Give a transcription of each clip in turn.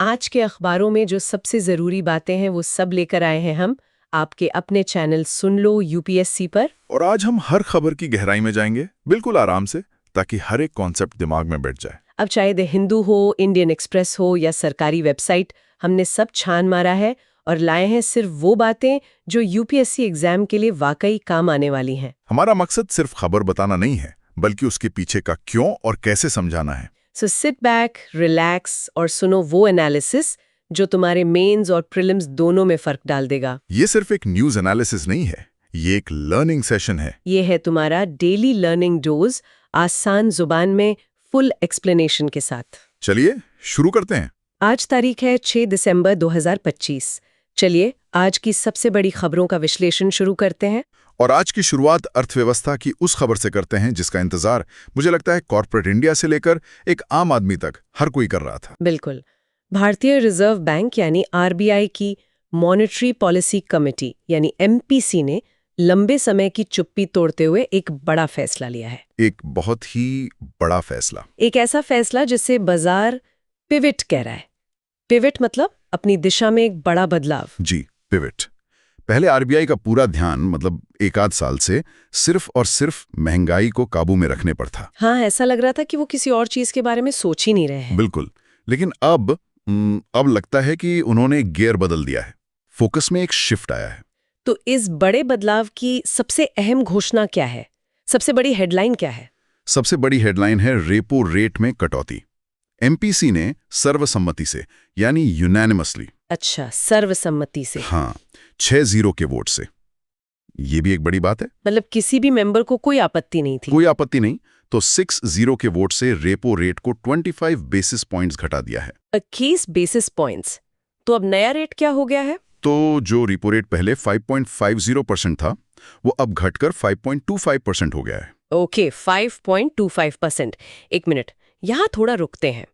आज के अखबारों में जो सबसे ज़रूरी बातें हैं वो सब लेकर आए हैं हम आपके अपने चैनल सुन लो यूपीएससी पर। और आज हम हर खबर की गहराई में जाएंगे, बिल्कुल आराम से, ताकि हर एक कॉन्सेप्ट दिमाग में बैठ जाए। अब चाहे द हिंदू हो, इंडियन एक्सप्रेस हो या सरकारी वेबसाइट, हमने सब छान मारा है और लाए हैं सिर्फ वो बातें जो यूपीएससी एग्जाम के लिए वाकई काम आने वाली हैं। हमारा मकसद सिर्फ खबर बताना नहीं है, बल्कि उसके पीछे का क्यों और कैसे समझाना है। सो सिट बैक, रिलैक्स और सुनो वो एनालिसिस जो तुम्हारे मेंस और प्रीलिम्स दोनों में फर्क डाल देगा। ये सिर्फ एक न्यूज एनालिसिस नहीं है, ये एक लर्निंग सेशन है। ये है तुम्हारा डेली लर्निंग डोज, आसान जुबान में फुल एक्सप्लेनेशन के साथ। चलिए शुरू करते हैं। आज तारीख है 6 दिसंबर 2025। चलिए आज की सबसे बड़ी खबरों का विश्लेषण शुरू करते हैं। और आज की शुरुआत अर्थव्यवस्था की उस खबर से करते हैं जिसका इंतजार मुझे लगता है कॉर्पोरेट इंडिया से लेकर एक आम आदमी तक हर कोई कर रहा था। बिल्कुल। भारतीय रिजर्व बैंक यानी आरबीआई की मॉनेटरी पॉलिसी कमेटी यानी एमपीसी ने लंबे समय की चुप्पी तोड़ते हुए एक बड़ा फैसला लिया है। एक बहुत ही बड़ा फैसला। एक ऐसा फैसला जिसे बाजार पिवट कह रहा है। पिवट मतलब अपनी दिशा में एक बड़ा बदलाव। जी, पिवट। पहले आरबीआई का पूरा ध्यान मतलब एक आध साल से सिर्फ और सिर्फ महंगाई को काबू में रखने पर था। हाँ, ऐसा लग रहा था कि वो किसी और चीज के बारे में सोच ही नहीं रहे हैं। बिल्कुल। लेकिन अब लगता है कि उन्होंने गियर बदल दिया है। फोकस में एक शिफ्ट आया है। तो इस बड़े बदलाव की सबसे अहम घोषणा क्या है? सबसे बड़ी हेडलाइन क्या है? सबसे बड़ी हेडलाइन है रेपो रेट में कटौती। एमपीसी ने सर्वसम्मति से यानी यूनानिमसली। अच्छा, सर्वसम्मति से। हाँ, 6-0 के वोट से। ये भी एक बड़ी बात है। मतलब किसी भी मेंबर को कोई आपत्ति नहीं थी। कोई आपत्ति नहीं, तो 6-0 के वोट से रेपो रेट को 25 बेसिस पॉइंट्स घटा दिया है। 21 बेसिस पॉइंट्स। तो अब नया रेट क्या हो गया है? तो जो रेपो रेट पहले 5.50% था, वो अब घटकर 5.25% हो गया है। ओके, 5.25%। एक मिनट, यहाँ थोड़ा रुकते हैं।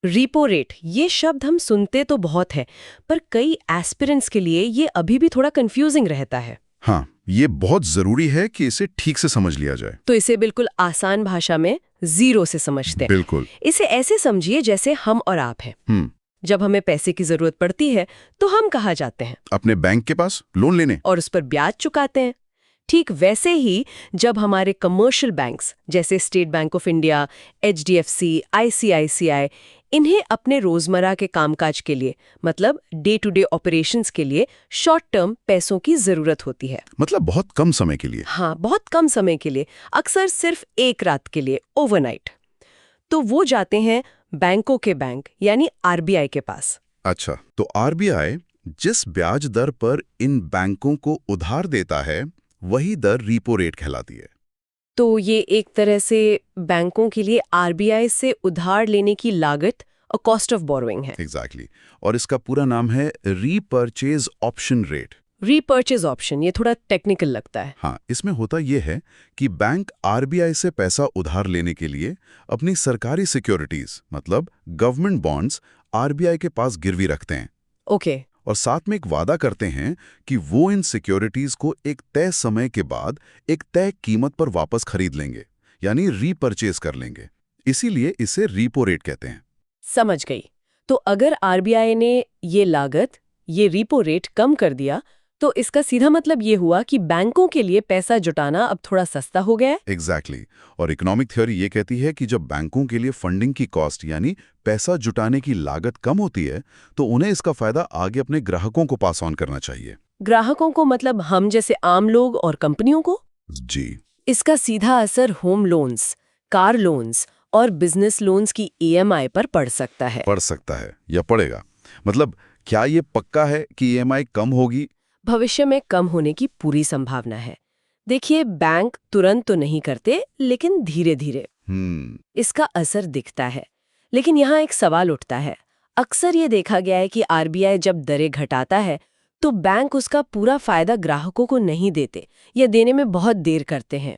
रीपो रेट, ये शब्द हम सुनते तो बहुत है, पर कई एस्पिरेंट्स के लिए ये अभी भी थोड़ा कंफ्यूजिंग रहता है। हाँ, ये बहुत जरूरी है कि इसे ठीक से समझ लिया जाए। तो इसे बिल्कुल आसान भाषा में जीरो से समझते हैं। बिल्कुल। इसे ऐसे समझिए जैसे हम और आप हैं। जब हमें पैसे की जरूरत पड़ती है तो हम कहाँ जाते हैं? अपने बैंक के पास लोन लेने, और उस पर ब्याज चुकाते हैं। ठीक वैसे ही जब हमारे कमर्शियल बैंक्स जैसे state bank of India, HDFC, ICICI इन्हें अपने रोजमर्रा के कामकाज के लिए मतलब डे टू डे ऑपरेशंस के लिए शॉर्ट टर्म पैसों की जरूरत होती है। मतलब बहुत कम समय के लिए। हाँ, बहुत कम समय के लिए, अक्सर सिर्फ एक रात के लिए, ओवरनाइट। तो वो जाते हैं बैंकों के बैंक यानी आरबीआई के पास। अच्छा, तो आरबीआई जिस ब्याज दर पर इन बैंकों को उधार देता है वही दर रीपो रेट कहलाती है। तो ये एक तरह से बैंकों के लिए आरबीआई से उधार लेने की लागत और कॉस्ट ऑफ बोरोइंग है। एग्जैक्टली। और इसका पूरा नाम है repurchase option rate. Repurchase option, ये थोड़ा टेक्निकल लगता है। हाँ, इसमें होता यह है कि बैंक आरबीआई से पैसा उधार लेने के लिए अपनी सरकारी सिक्योरिटीज मतलब गवर्नमेंट बॉन्ड्स आरबीआई के पास गिरवी रखते हैं। ओके। और साथ में एक वादा करते हैं कि वो इन सिक्योरिटीज को एक तय समय के बाद एक तय कीमत पर वापस खरीद लेंगे, यानी रीपर्चेज कर लेंगे। इसीलिए इसे रीपो रेट कहते हैं। समझ गई। तो अगर आरबीआई ने ये लागत, ये रीपो रेट कम कर दिया तो इसका सीधा मतलब ये हुआ कि बैंकों के लिए पैसा जुटाना अब थोड़ा सस्ता हो गया है। एग्जैक्टली। और इकोनॉमिक थ्योरी ये कहती है कि जब बैंकों के लिए फंडिंग की कॉस्ट यानी पैसा जुटाने की लागत कम होती है तो उन्हें इसका फायदा आगे अपने ग्राहकों को पास ऑन करना चाहिए। ग्राहकों को मतलब हम जैसे आम लोग और कंपनियों को? जी। इसका सीधा असर होम लोन्स, कार लोन्स और बिजनेस लोन्स की ईएमआई पर पड़ सकता है। पड़ सकता है या पड़ेगा? मतलब क्या ये पक्का है कि ईएमआई कम होगी? भविष्य में कम होने की पूरी संभावना है। देखिए, बैंक तुरंत तो नहीं करते, लेकिन धीरे धीरे इसका असर दिखता है। लेकिन यहाँ एक सवाल उठता है। अक्सर ये देखा गया है कि आरबीआई जब दरें घटाता है तो बैंक उसका पूरा फायदा ग्राहकों को नहीं देते या देने में बहुत देर करते हैं।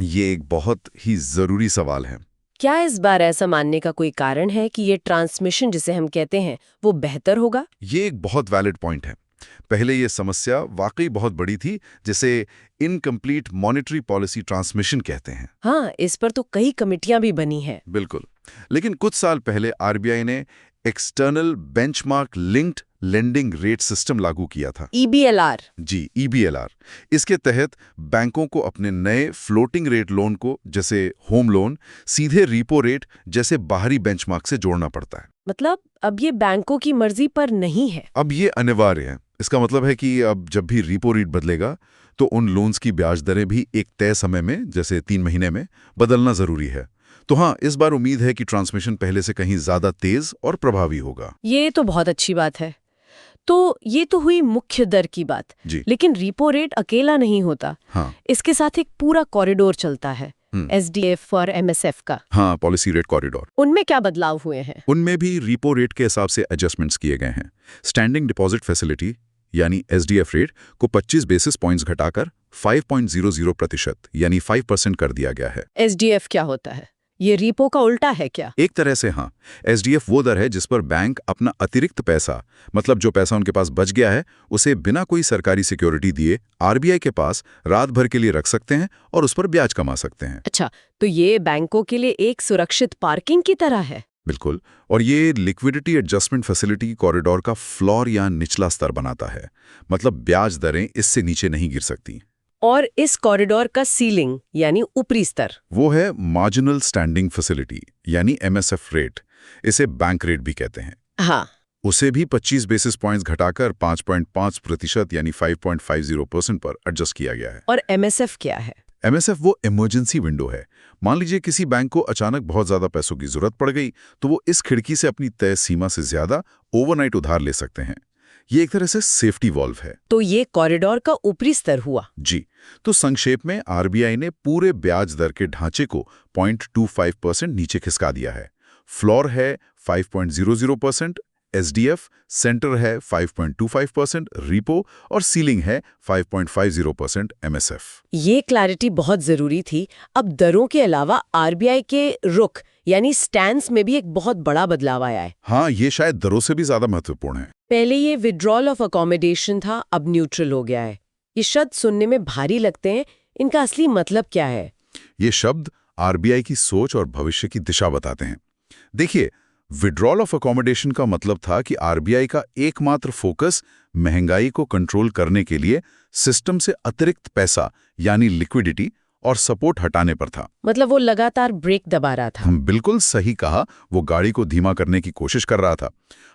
ये एक बहुत ही जरूरी सवाल है। क्या इस बार ऐसा मानने का कोई कारण है कि ये ट्रांसमिशन जिसे हम कहते हैं वो बेहतर होगा? ये एक बहुत वैलिड पॉइंट है। पहले ये समस्या वाकई बहुत बड़ी थी, जिसे इनकम्प्लीट मॉनेटरी पॉलिसी ट्रांसमिशन कहते हैं। हाँ, इस पर तो कई कमेटियां भी बनी हैं। बिल्कुल। लेकिन कुछ साल पहले आरबीआई ने external benchmark linked lending rate system लागू किया था। EBLR। जी, EBLR। इसके तहत बैंकों को अपने नए फ्लोटिंग रेट लोन को, जैसे होम लोन, सीधे रीपो रेट जैसे बाहरी बेंचमार्क से जोड़ना पड़ता है। मतलब अब ये बैंकों की मर्जी पर नहीं है। अब ये अनिवार्य है। इसका मतलब है कि अब जब भी रीपो रेट बदलेगा तो उन लोन्स की ब्याज दरें भी एक तय समय में, जैसे 3 महीने में, बदलना जरूरी है। तो हाँ, इस बार उम्मीद है कि ट्रांसमिशन पहले से कहीं ज्यादा तेज और प्रभावी होगा। ये तो बहुत अच्छी बात है। तो ये तो हुई मुख्य दर की बात। जी। लेकिन रीपो रेट अकेला नहीं होता। हाँ। इसके साथ एक पूरा कॉरिडोर चलता है, SDF और MSF का। हाँ, पॉलिसी रेट कॉरिडोर। उनमें क्या बदलाव हुए हैं? उनमें भी रीपो रेट के हिसाब से एडजस्टमेंट्स किए गए हैं। स्टैंडिंग डिपॉजिट फैसिलिटी यानी SDF रेट को 25 बेसिस पॉइंट्स घटाकर 5.00% यानी 5% कर दिया गया है। SDF क्या होता है? ये रीपो का उल्टा है क्या? एक तरह से हाँ। SDF वो दर है जिस पर बैंक अपना अतिरिक्त पैसा, मतलब जो पैसा उनके पास बच गया है, उसे बिना कोई सरकारी सिक्योरिटी दिए RBI के पास रात भर के लिए रख सकते हैं और उस पर ब्याज कमा सकते हैं। अच्छा, तो ये बैंकों के लिए एक सुरक्षित पार्किंग की तरह है। बिल्कुल। और ये लिक्विडिटी एडजस्टमेंट फैसिलिटी कॉरिडोर का फ्लोर या निचला स्तर बनाता है। मतलब ब्याज दरें इससे नीचे नहीं गिर सकती। और इस कॉरिडोर का सीलिंग यानी ऊपरी स्तर, वो है मार्जिनल स्टैंडिंग फैसिलिटी यानी MSF रेट। इसे बैंक रेट भी कहते हैं। हाँ, उसे भी 25 बेसिस पॉइंट्स घटाकर 5.5% यानी 5.50% पर एडजस्ट किया गया है। और MSF क्या है? MSF वो इमरजेंसी विंडो है। मान लीजिए किसी बैंक को अचानक बहुत ज्यादा पैसों की जरूरत पड़ गई, तो वो इस खिड़की से अपनी तय सीमा से ज्यादा ओवरनाइट उधार ले सकते हैं। ये एक तरह से सेफ्टी वॉल्व है। तो ये कॉरिडोर का ऊपरी स्तर हुआ। जी। तो संक्षेप में RBI ने पूरे ब्याज दर के ढांचे को 0.25% नीचे खिसका दिया है। फ्लोर है 5.00%, SDF, सेंटर है 5.25%, रीपो और सीलिंग है 5.50% MSF। ये क्लैरिटी बहुत जरूरी थी। अब दरों के अलावा RBI के रुख यानी स्टैंस में भी एक बहुत बड़ा बदलाव आया है। हाँ, ये शायद दरों से भी ज्यादा महत्वपूर्ण है। पहले ये विड्रॉल ऑफ अकोमोडेशन था, अब न्यूट्रल हो गया है। ये शब्द सुनने में भारी लगते हैं, इनका असली मतलब क्या है? ये शब्द RBI की सोच और भविष्य की दिशा बताते हैं। देखिए, विड्रॉल ऑफ अकोमोडेशन का मतलब था कि RBI का एकमात्र फोकस महंगाई को कंट्रोल करने के लिए सिस्टम से अतिरिक्त पैसा यानी लिक्विडिटी और सपोर्ट हटाने पर था। मतलब वो लगातार ब्रेक दबा रहा था। बिल्कुल सही कहा, वो गाड़ी को धीमा करने की कोशिश कर रहा था।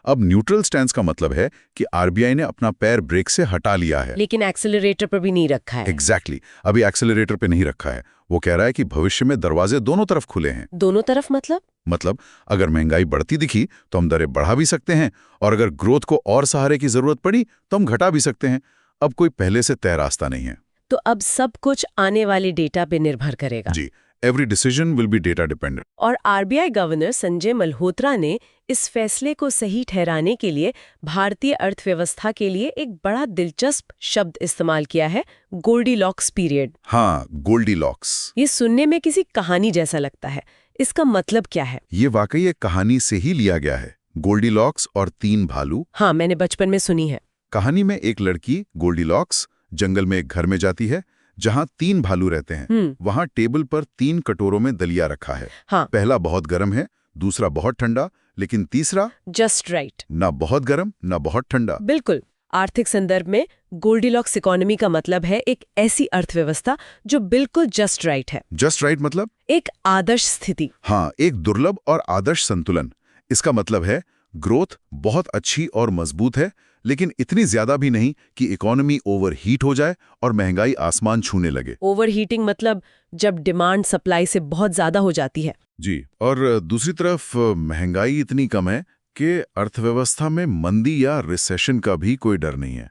अब न्यूट्रल स्टैंस का मतलब है कि RBI ने अपना पैर ब्रेक से हटा लिया है, लेकिन एक्सेलरेटर पर भी नहीं रखा है। एग्जैक्टली। अभी एक्सेलरेटर पे नहीं रखा है। वो कह रहा है कि भविष्य में दरवाजे दोनों तरफ खुले हैं। दोनों तरफ मतलब अगर महंगाई बढ़ती दिखी तो हम दरें बढ़ा भी सकते हैं, और अगर ग्रोथ को और सहारे की जरूरत पड़ी तो हम घटा भी सकते हैं। अब कोई पहले से तय रास्ता नहीं है। तो अब सब कुछ आने वाले डेटा पे निर्भर करेगा। जी, every decision will be data dependent. और RBI गवर्नर संजय मल्होत्रा ने इस फैसले को सही ठहराने के लिए भारतीय अर्थव्यवस्था के लिए एक बड़ा दिलचस्प शब्द इस्तेमाल किया है, गोल्डीलॉक्स पीरियड। हाँ, गोल्डीलॉक्स। ये सुनने में किसी कहानी जैसा लगता है। इसका मतलब क्या है? ये वाकई एक कहानी से ही लिया गया है। गोल्डीलॉक्स और 3 भालू। हाँ, मैंने बचपन में सुनी है। कहानी में एक लड़की गोल्डीलॉक्स जंगल में एक घर में जाती है जहां 3 भालू रहते हैं। वहां टेबल पर 3 कटोरों में दलिया रखा है। हाँ। पहला बहुत गर्म है, दूसरा बहुत ठंडा, लेकिन तीसरा जस्ट राइट। ना बहुत गर्म ना बहुत ठंडा। बिल्कुल। आर्थिक संदर्भ में गोल्डीलॉक्स इकोनॉमी का मतलब है एक ऐसी अर्थव्यवस्था जो बिल्कुल जस्ट राइट है। जस्ट राइट मतलब एक आदर्श स्थिति। हाँ, एक दुर्लभ और आदर्श संतुलन। इसका मतलब है ग्रोथ बहुत अच्छी और मजबूत है, लेकिन इतनी ज्यादा भी नहीं कि इकोनॉमी ओवरहीट हो जाए और महंगाई आसमान छूने लगे। ओवरहीटिंग मतलब जब डिमांड सप्लाई से बहुत ज्यादा हो जाती है। जी। और दूसरी तरफ महंगाई इतनी कम है कि अर्थव्यवस्था में मंदी या रिसेशन का भी कोई डर नहीं है।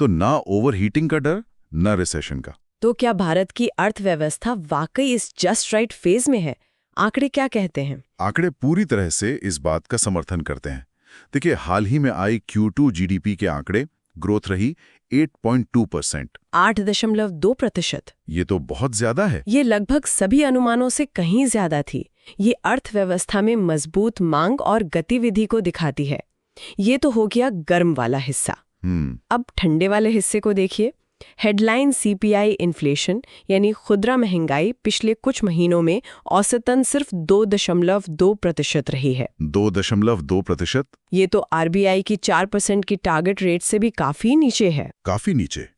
तो ना ओवरहीटिंग का डर, ना रिसेशन का। तो क्या भारत की अर्थव्यवस्था वाकई इस जस्ट राइट फेज में है? आंकड़े क्या कहते हैं? आंकड़े पूरी तरह से इस बात का समर्थन करते हैं। देखिए, हाल ही में आई Q2 GDP के आंकड़े, ग्रोथ रही 8.2%। 8.2%। ये तो बहुत ज्यादा है। ये लगभग सभी अनुमानों से कहीं ज्यादा थी। ये अर्थव्यवस्था में मजबूत मांग और गतिविधि को दिखाती है। ये तो हो गया गर्म वाला हिस्सा। अब ठंडे वाले हिस्से को देखिए। हेडलाइन सीपीआई इन्फ्लेशन यानी खुदरा महंगाई पिछले कुछ महीनों में औसतन सिर्फ 2.2% रही है। 2.2%? ये तो आरबीआई की 4% की टारगेट रेट से भी काफी नीचे है। काफी नीचे।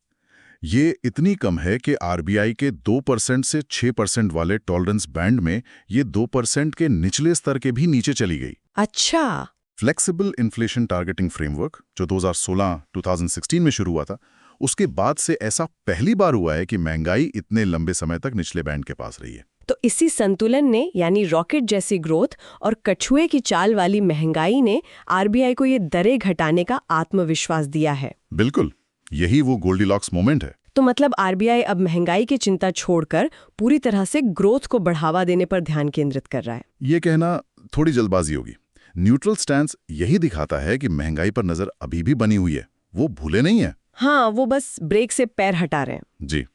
ये इतनी कम है कि आरबीआई के 2% से 6% वाले टॉलरेंस बैंड में ये 2% के निचले स्तर के भी नीचे चली गई। अच्छा। फ्लेक्सिबल इन्फ्लेशन टारगेटिंग फ्रेमवर्क जो 2016-2016 में शुरू हुआ था, उसके बाद से ऐसा पहली बार हुआ है कि महंगाई इतने लंबे समय तक निचले बैंड के पास रही है। तो इसी संतुलन ने यानी रॉकेट जैसी ग्रोथ और कछुए की चाल वाली महंगाई ने आरबीआई को ये दरें घटाने का आत्मविश्वास दिया है। बिल्कुल, यही वो गोल्डीलॉक्स मोमेंट है। तो मतलब आरबीआई अब महंगाई की चिंता छोड़कर पूरी तरह से ग्रोथ को बढ़ावा देने पर ध्यान केंद्रित कर रहा है। ये कहना थोड़ी जल्दबाजी होगी। न्यूट्रल स्टैंस यही दिखाता है कि महंगाई पर नजर अभी भी बनी हुई है, वो भूले नहीं है। हाँ, वो बस ब्रेक से पैर हटा रहे हैं। जी,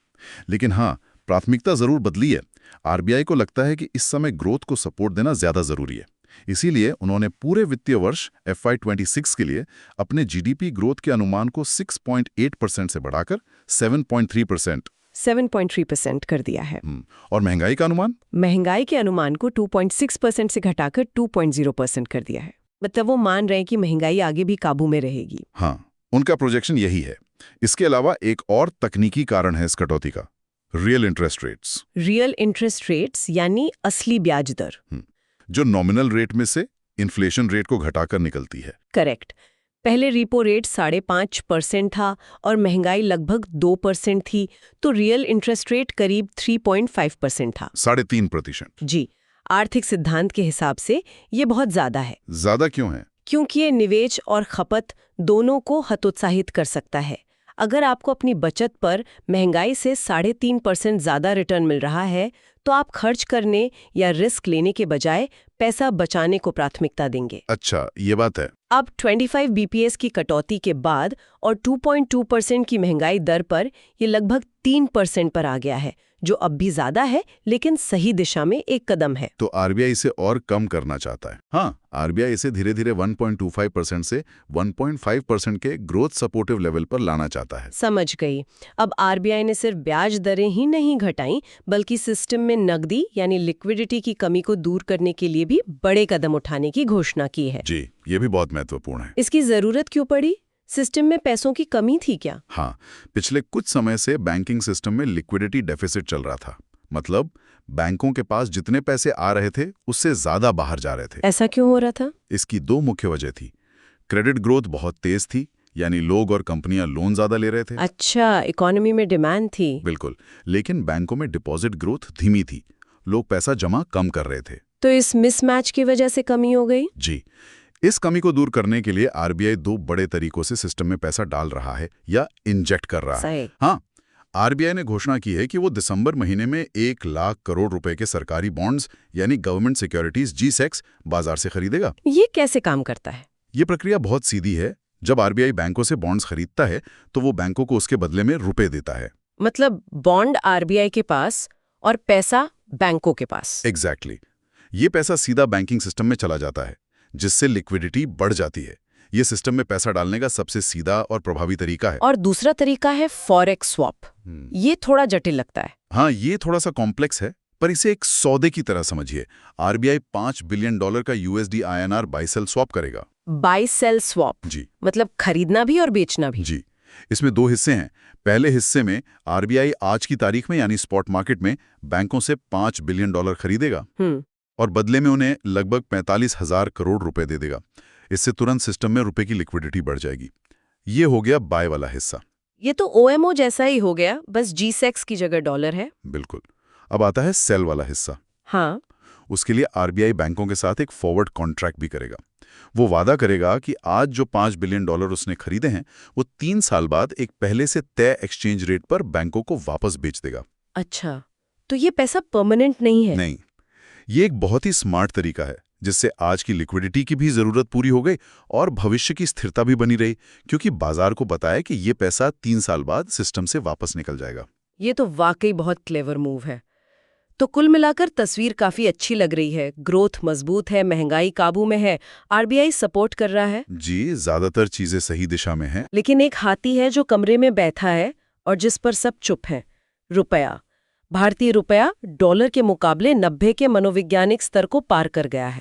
लेकिन हाँ, प्राथमिकता जरूर बदली है। आरबीआई को लगता है कि इस समय ग्रोथ को सपोर्ट देना ज्यादा जरूरी है। इसीलिए उन्होंने पूरे वित्तीय वर्ष FY26 के लिए अपने जीडीपी ग्रोथ के अनुमान को 6.8% से बढ़ाकर 7.3% कर दिया है। और महंगाई का अनुमान? महंगाई के अनुमान को 2.6% से घटाकर 2.0% कर दिया है। मतलब वो मान रहे हैं कि महंगाई आगे भी काबू में रहेगी। हाँ, उनका प्रोजेक्शन यही है। इसके अलावा एक और तकनीकी कारण है इस कटौती का, real interest rates. Real interest rates यानी असली ब्याज दर, जो नॉमिनल रेट में से इन्फ्लेशन रेट को घटाकर निकलती है। करेक्ट। पहले रिपो रेट 5.5% था और महंगाई लगभग 2% थी, तो रियल इंटरेस्ट रेट करीब 3.5% था। 3.5%। जी, आर्थिक सिद्धांत के हिसाब से ये बहुत ज्यादा है। ज्यादा क्यों है? क्योंकि ये निवेश और खपत दोनों को हतोत्साहित कर सकता है। अगर आपको अपनी बचत पर महंगाई से 3.5% ज्यादा रिटर्न मिल रहा है, तो आप खर्च करने या रिस्क लेने के बजाय पैसा बचाने को प्राथमिकता देंगे। अच्छा, ये बात है। अब 25 बीपीएस की कटौती के बाद और 2.2% की महंगाई दर पर ये लगभग 3% पर आ गया है, जो अब भी ज्यादा है लेकिन सही दिशा में एक कदम है। तो आरबीआई इसे और कम करना चाहता है। हाँ, आरबीआई इसे धीरे धीरे 1.25% से 1.5% के ग्रोथ सपोर्टिव लेवल पर लाना चाहता है। समझ गई। अब आरबीआई ने सिर्फ ब्याज दरें ही नहीं घटाई, बल्कि सिस्टम में नकदी यानी लिक्विडिटी की कमी को दूर करने के लिए भी बड़े कदम उठाने की घोषणा की है। जी, ये भी बहुत महत्वपूर्ण है। इसकी जरूरत क्यों पड़ी? सिस्टम में पैसों की कमी थी क्या? हाँ, पिछले कुछ समय से बैंकिंग सिस्टम में लिक्विडिटी डेफिसिट चल रहा था। मतलब बैंकों के पास जितने पैसे आ रहे थे उससे ज्यादा बाहर जा रहे थे। ऐसा क्यों हो रहा था? इसकी 2 मुख्य वजह थी। क्रेडिट ग्रोथ बहुत तेज थी, यानी लोग और कंपनियां लोन ज्यादा ले रहे थे। अच्छा, इकोनॉमी में डिमांड थी। बिल्कुल, लेकिन बैंकों में डिपॉजिट ग्रोथ धीमी थी, लोग पैसा जमा कम कर रहे थे। तो इस मिसमैच की वजह से कमी हो गई? जी, इस कमी को दूर करने के लिए आरबीआई 2 बड़े तरीकों से सिस्टम में पैसा डाल रहा है या इंजेक्ट कर रहा है। हाँ, आरबीआई ने घोषणा की है कि वो दिसंबर महीने में 1 लाख करोड़ रुपए के सरकारी बॉन्ड्स यानी गवर्नमेंट सिक्योरिटीज G-Secs बाजार से खरीदेगा। ये कैसे काम करता है? ये प्रक्रिया बहुत सीधी है। जब आरबीआई बैंकों से बॉन्ड्स खरीदता है तो वो बैंकों को उसके बदले में रुपए देता है। मतलब बॉन्ड आरबीआई के पास और पैसा बैंकों के पास। एग्जैक्टली। ये पैसा सीधा बैंकिंग सिस्टम में चला जाता है, जिससे लिक्विडिटी बढ़ जाती है। ये सिस्टम में पैसा डालने का सबसे सीधा और प्रभावी तरीका है। और दूसरा तरीका है फॉरेक्स स्वैप। ये थोड़ा जटिल लगता है। हाँ, ये थोड़ा सा कॉम्प्लेक्स है, पर इसे एक सौदे की तरह समझिए। आरबीआई $5 बिलियन का USD INR buy sell swap करेगा। Buy sell swap? जी, मतलब खरीदना भी और बेचना भी? जी। इसमें 2 हिस्से हैं। पहले हिस्से में आरबीआई आज की तारीख में यानी स्पॉट मार्केट में बैंकों से $5 बिलियन खरीदेगा और बदले में उन्हें लगभग 45,000 करोड़ रुपए दे देगा। इससे तुरंत सिस्टम में रुपए की लिक्विडिटी बढ़ जाएगी। ये हो गया बाय वाला हिस्सा। ये तो OMO जैसा ही हो गया, बस G-Secs की जगह डॉलर है। बिल्कुल। अब आता है सेल वाला हिस्सा। हाँ। उसके लिए आरबीआई बैंकों के साथ एक फॉरवर्ड कॉन्ट्रैक्ट भी करेगा। वो वादा करेगा कि आज जो $5 बिलियन उसने खरीदे हैं, वो 3 साल बाद एक पहले से तय एक्सचेंज रेट पर बैंकों को वापस बेच देगा। अच्छा, तो ये पैसा परमानेंट नहीं है? नहीं, ये एक बहुत ही स्मार्ट तरीका है, जिससे आज की लिक्विडिटी की भी जरूरत पूरी हो गई और भविष्य की स्थिरता भी बनी रही, क्योंकि बाजार को पता है कि ये पैसा 3 साल बाद सिस्टम से वापस निकल जाएगा। ये तो वाकई बहुत क्लेवर मूव है। तो कुल मिलाकर तस्वीर काफी अच्छी लग रही है। ग्रोथ मजबूत है, महंगाई काबू में है, आरबीआई सपोर्ट कर रहा है। जी, ज्यादातर चीजें सही दिशा में हैं। लेकिन एक हाथी है जो कमरे में बैठा है, और जिस पर सब चुप हैं, रुपया। भारतीय रुपया डॉलर के मुकाबले 90 के मनोवैज्ञानिक स्तर को पार कर गया है।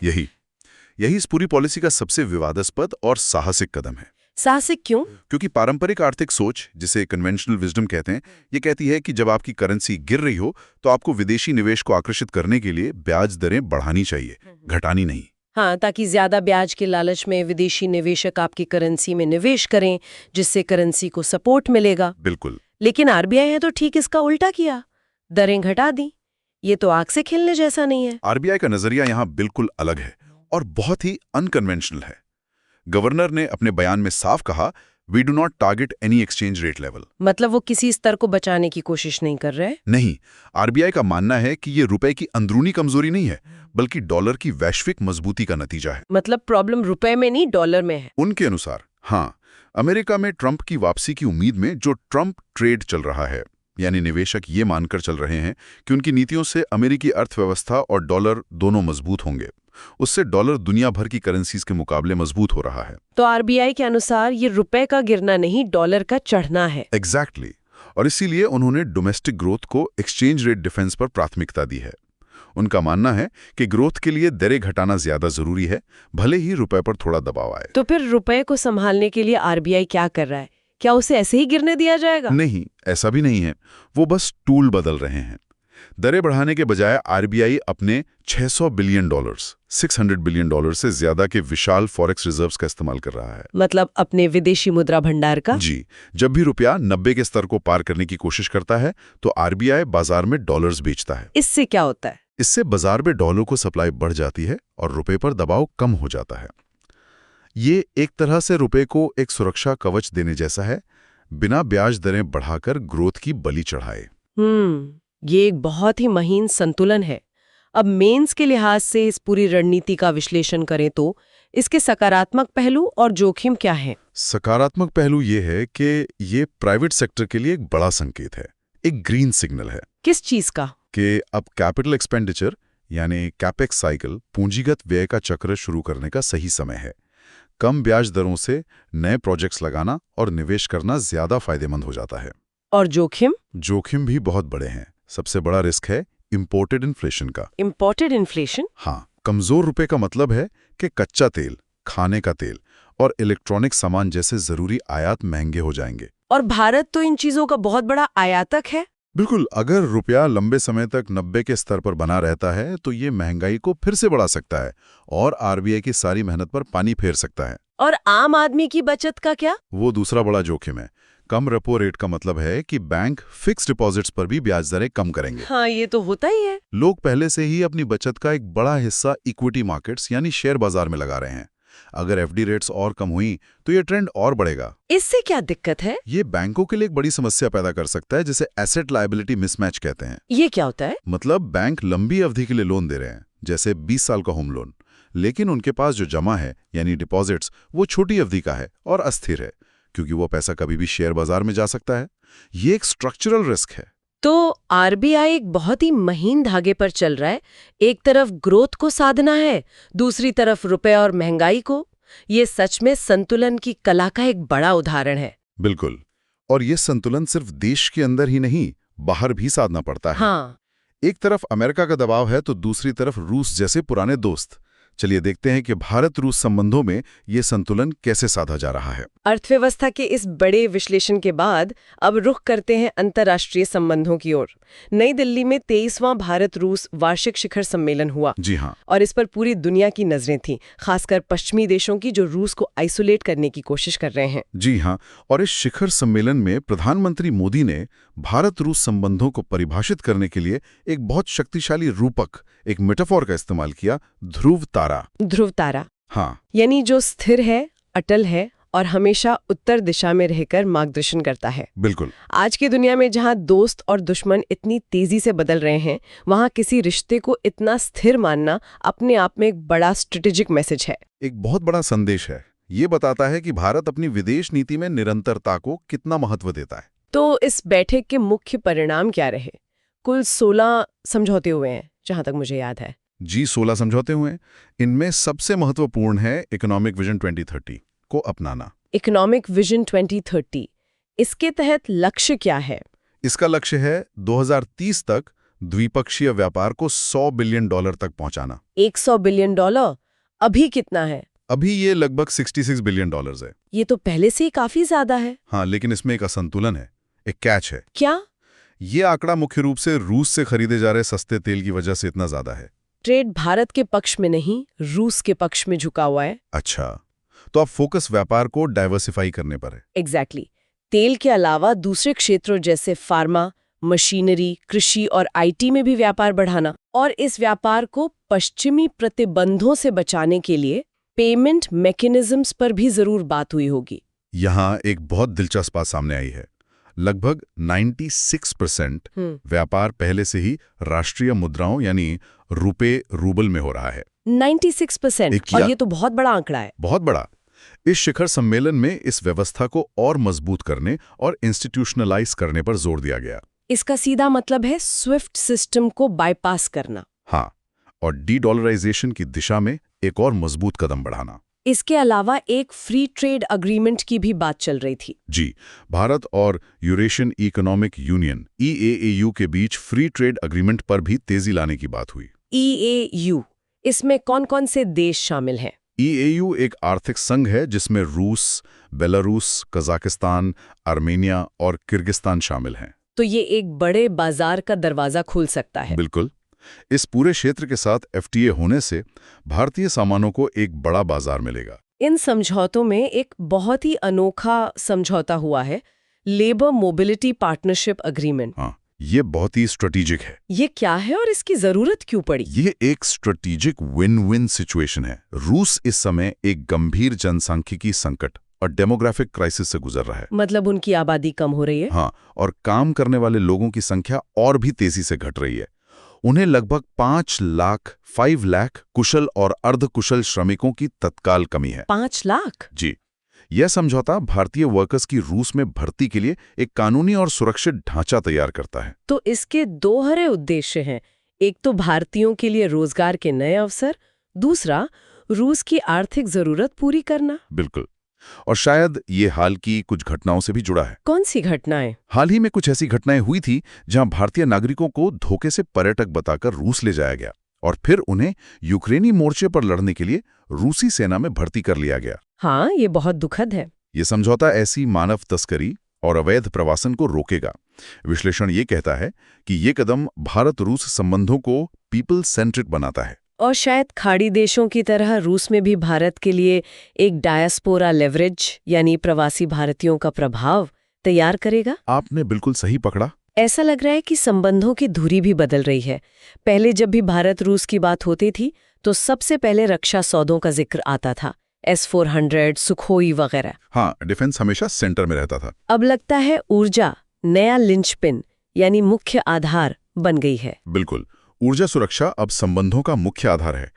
यही इस पूरी पॉलिसी का सबसे विवादास्पद और साहसिक कदम है। साहसिक क्यों? क्योंकि पारंपरिक आर्थिक सोच, जिसे कन्वेंशनल विजडम कहते हैं, ये कहती है कि जब आपकी करेंसी गिर रही हो तो आपको विदेशी निवेश को आकर्षित करने के लिए ब्याज दरें बढ़ानी चाहिए, घटानी नहीं। हाँ, ताकि ज्यादा ब्याज के लालच में विदेशी निवेशक आपकी करेंसी में निवेश करें, जिससे करेंसी को सपोर्ट मिलेगा। बिल्कुल। लेकिन आरबीआई है तो ठीक इसका उल्टा किया, दरें घटा दी। ये तो आग से खेलने जैसा नहीं है। आरबीआई का नजरिया यहाँ बिल्कुल अलग है और बहुत ही अनकन्वेंशनल है। गवर्नर ने अपने बयान में साफ कहा, we do not target any exchange rate level. मतलब वो किसी स्तर को बचाने की कोशिश नहीं कर रहे? नहीं, आरबीआई का मानना है कि ये रुपए की अंदरूनी कमजोरी नहीं है, बल्कि डॉलर की वैश्विक मजबूती का नतीजा है। मतलब प्रॉब्लम रुपए में नहीं, डॉलर में है। उनके अनुसार हाँ, अमेरिका में ट्रंप की वापसी की उम्मीद में जो ट्रंप ट्रेड चल रहा है, यानी निवेशक ये मानकर चल रहे हैं कि उनकी नीतियों से अमेरिकी अर्थव्यवस्था और डॉलर दोनों मजबूत होंगे, उससे डॉलर दुनिया भर की करेंसीज के मुकाबले मजबूत हो रहा है। तो आरबीआई के अनुसार ये रुपए का गिरना नहीं, डॉलर का चढ़ना है। एग्जैक्टली। और इसीलिए उन्होंने डोमेस्टिक ग्रोथ को एक्सचेंज रेट डिफेंस पर प्राथमिकता दी है। उनका मानना है कि ग्रोथ के लिए दरें घटाना ज्यादा जरूरी है, भले ही रुपए पर थोड़ा दबाव आए। तो फिर रुपए को संभालने के लिए आरबीआई क्या कर रहा है? क्या उसे ऐसे ही गिरने दिया जाएगा? नहीं, ऐसा भी नहीं है। वो बस टूल बदल रहे हैं। दरें बढ़ाने के बजाय आरबीआई अपने 600 बिलियन डॉलर्स, 600 बिलियन डॉलर से ज्यादा के विशाल फॉरेक्स रिजर्व्स का इस्तेमाल कर रहा है। मतलब अपने विदेशी मुद्रा भंडार का? जी। जब भी रुपया 90 के स्तर को पार करने की कोशिश करता है तो आरबीआई बाजार में डॉलर्स बेचता है। इससे क्या होता है? इससे बाजार में डॉलर को सप्लाई बढ़ जाती है और रुपए पर दबाव कम हो जाता है। ये एक तरह से रुपए को एक सुरक्षा कवच देने जैसा है, बिना ब्याज दरें बढ़ाकर ग्रोथ की बलि चढ़ाए। ये एक बहुत ही महीन संतुलन है। अब मेंस के लिहाज से इस पूरी रणनीति का विश्लेषण करें तो इसके सकारात्मक पहलू और जोखिम क्या है? सकारात्मक पहलू ये है कि ये प्राइवेट सेक्टर के लिए एक बड़ा संकेत है, एक ग्रीन सिग्नल है। किस चीज का? कि अब कैपिटल एक्सपेंडिचर यानी कैपेक्स साइकिल, पूंजीगत व्यय का चक्र शुरू करने का सही समय है। कम ब्याज दरों से नए प्रोजेक्ट्स लगाना और निवेश करना ज्यादा फायदेमंद हो जाता है। और जोखिम? जोखिम भी बहुत बड़े हैं। सबसे बड़ा रिस्क है इंपोर्टेड इन्फ्लेशन का। Imported inflation? हाँ, कमजोर रुपए का मतलब है कि कच्चा तेल, खाने का तेल और इलेक्ट्रॉनिक सामान जैसे जरूरी आयात महंगे हो जाएंगे। और भारत तो इन चीजों का बहुत बड़ा आयातक है। बिल्कुल। अगर रुपया लंबे समय तक 90 के स्तर पर बना रहता है तो ये महंगाई को फिर से बढ़ा सकता है और आरबीआई की सारी मेहनत पर पानी फेर सकता है। और आम आदमी की बचत का क्या? वो दूसरा बड़ा जोखिम है। कम रेपो रेट का मतलब है कि बैंक फिक्स डिपॉजिट्स पर भी ब्याज दरें कम करेंगे। हाँ, ये तो होता ही है। लोग पहले से ही अपनी बचत का एक बड़ा हिस्सा इक्विटी मार्केट्स यानी शेयर बाजार में लगा रहे हैं। अगर एफडी रेट्स और कम हुई तो ये ट्रेंड और बढ़ेगा। इससे क्या दिक्कत है? ये बैंकों के लिए एक बड़ी समस्या पैदा कर सकता है, जिसे एसेट लायबिलिटी मिसमैच कहते हैं। ये क्या होता है? मतलब बैंक लंबी अवधि के लिए लोन दे रहे हैं, जैसे 20 साल का होम लोन, लेकिन उनके पास जो जमा है यानी डिपॉजिट्स वो छोटी अवधि का है और अस्थिर है, क्योंकि वो पैसा कभी भी शेयर बाजार में जा सकता है। ये एक स्ट्रक्चरल रिस्क है। तो आरबीआई एक बहुत ही महीन धागे पर चल रहा है। एक तरफ ग्रोथ को साधना है, दूसरी तरफ रुपए और महंगाई को। ये सच में संतुलन की कला का एक बड़ा उदाहरण है। बिल्कुल। और ये संतुलन सिर्फ देश के अंदर ही नहीं, बाहर भी साधना पड़ता है। हाँ। एक तरफ अमेरिका का दबाव है तो दूसरी तरफ रूस जैसे पुराने दोस्त। चलिए देखते हैं कि भारत रूस संबंधों में ये संतुलन कैसे साधा जा रहा है। अर्थव्यवस्था के इस बड़े विश्लेषण के बाद अब रुख करते हैं अंतर्राष्ट्रीय संबंधों की ओर। नई दिल्ली में 23वां भारत रूस वार्षिक शिखर सम्मेलन हुआ। जी हाँ। और इस पर पूरी दुनिया की नजरें थीं, खासकर पश्चिमी देशों की जो रूस को आइसोलेट करने की कोशिश कर रहे हैं। जी हाँ। और इस शिखर सम्मेलन में प्रधानमंत्री मोदी ने भारत रूस संबंधों को परिभाषित करने के लिए एक बहुत शक्तिशाली रूपक, एक मेटाफोर का इस्तेमाल किया, ध्रुव तारा। ध्रुव तारा? हाँ। यानी जो स्थिर है, अटल है और हमेशा उत्तर दिशा में रहकर मार्गदर्शन करता है। बिल्कुल। आज की दुनिया में जहां दोस्त और दुश्मन इतनी तेजी से बदल रहे हैं, वहां किसी रिश्ते को इतना स्थिर मानना अपने आप में एक बड़ा स्ट्रेटेजिक मैसेज है। एक बहुत बड़ा संदेश है। ये बताता है कि भारत अपनी विदेश नीति में निरंतरता को कितना महत्व देता है। तो इस बैठक के मुख्य परिणाम क्या रहे? कुल 16 समझौते हुए हैं जहां तक मुझे याद है। जी, 16 समझौते हुए हैं। इनमें सबसे महत्वपूर्ण है इकोनॉमिक विजन 2030 को अपनाना। इकोनॉमिक विजन 2030 इसके तहत लक्ष्य क्या है? इसका लक्ष्य है 2030 तक द्विपक्षीय व्यापार को $100 बिलियन तक पहुंचाना। $100 बिलियन? अभी कितना है? अभी ये लगभग $66 बिलियन है। ये तो पहले से ही काफी ज्यादा है। हाँ, लेकिन इसमें एक असंतुलन है, एक कैच है। क्या? ये आंकड़ा मुख्य रूप से रूस से खरीदे जा रहे सस्ते तेल की वजह से इतना ज्यादा है। ट्रेड भारत के पक्ष में नहीं, रूस के पक्ष में झुका हुआ है। अच्छा, तो अब फोकस व्यापार को डाइवर्सिफाई करने पर है। एग्जैक्टली। तेल के अलावा दूसरे क्षेत्रों जैसे फार्मा, मशीनरी, कृषि और आईटी में भी व्यापार बढ़ाना, और इस व्यापार को पश्चिमी प्रतिबंधों से बचाने के लिए पेमेंट मैकेनिज्म्स पर भी जरूर बात हुई होगी। यहाँ एक बहुत दिलचस्प बात सामने आई है। लगभग 96% व्यापार पहले से ही राष्ट्रीय मुद्राओं यानी रुपए रूबल में हो रहा है। 96%, और ये तो बहुत बड़ा आंकड़ा है। बहुत बड़ा। इस शिखर सम्मेलन में इस व्यवस्था को और मजबूत करने और इंस्टीट्यूशनलाइज करने पर जोर दिया गया। इसका सीधा मतलब है स्विफ्ट सिस्टम को बाईपास करना। हाँ, और डी-डॉलराइजेशन की दिशा में एक और मजबूत कदम बढ़ाना। इसके अलावा एक फ्री ट्रेड अग्रीमेंट की भी बात चल रही थी। जी, भारत और यूरेशियन इकोनॉमिक यूनियन EAAU के बीच फ्री ट्रेड अग्रीमेंट पर भी तेजी लाने की बात हुई। EAU, इसमें कौन-कौन से देश शामिल हैं? EAU एक आर्थिक संघ है जिसमें रूस, बेलारूस, कजाकिस्तान, आर्मेनिया और किर्गिस्तान शामिल हैं। तो ये एक बड़े बाजार का दरवाजा खोल सकता है। बिल्कुल। इस पूरे क्षेत्र के साथ FTA होने से भारतीय सामानों को एक बड़ा बाजार मिलेगा। इन समझौतों में एक बहुत ही अनोखा समझौता हुआ है, लेबर मोबिलिटी पार्टनरशिप अग्रीमेंट। हाँ, ये बहुत ही स्ट्रेटेजिक है। ये क्या है और इसकी जरूरत क्यों पड़ी? ये एक स्ट्रेटेजिक विन विन सिचुएशन है। रूस इस समय एक गंभीर जनसांख्यिकी संकट और डेमोग्राफिक क्राइसिस से गुजर रहा है। मतलब उनकी आबादी कम हो रही है। हाँ, और काम करने वाले लोगों की संख्या और भी तेजी से घट रही है। उन्हें लगभग 5 लाख कुशल और अर्धकुशल श्रमिकों की तत्काल कमी है। 5 लाख? जी, यह समझौता भारतीय वर्कर्स की रूस में भर्ती के लिए एक कानूनी और सुरक्षित ढांचा तैयार करता है। तो इसके दोहरे उद्देश्य हैं। एक तो भारतीयों के लिए रोजगार के नए अवसर, दूसरा रूस की आर्थिक जरूरत पूरी करना। बिल्कुल, और शायद ये हाल की कुछ घटनाओं से भी जुड़ा है। कौन सी घटनाएं? हाल ही में कुछ ऐसी घटनाएं हुई थी जहां भारतीय नागरिकों को धोखे से पर्यटक बताकर रूस ले जाया गया और फिर उन्हें यूक्रेनी मोर्चे पर लड़ने के लिए रूसी सेना में भर्ती कर लिया गया। हाँ, ये बहुत दुखद है। ये समझौता ऐसी मानव तस्करी और अवैध प्रवासन को रोकेगा। विश्लेषण ये कहता है कि ये कदम भारत रूस संबंधों को पीपल सेंट्रिक बनाता है और शायद खाड़ी देशों की तरह रूस में भी भारत के लिए एक डायस्पोरा लेवरेज यानी प्रवासी भारतीयों का प्रभाव तैयार करेगा। आपने बिल्कुल सही पकड़ा। ऐसा लग रहा है कि संबंधों की धुरी भी बदल रही है। पहले जब भी भारत रूस की बात होती थी तो सबसे पहले रक्षा सौदों का जिक्र आता था, S-400, सुखोई वगैरह। हाँ, डिफेंस हमेशा सेंटर में रहता था। अब लगता है ऊर्जा नया लिंचपिन यानी मुख्य आधार बन गई है। बिल्कुल, ऊर्जा सुरक्षा अब संबंधों का मुख्य आधार है।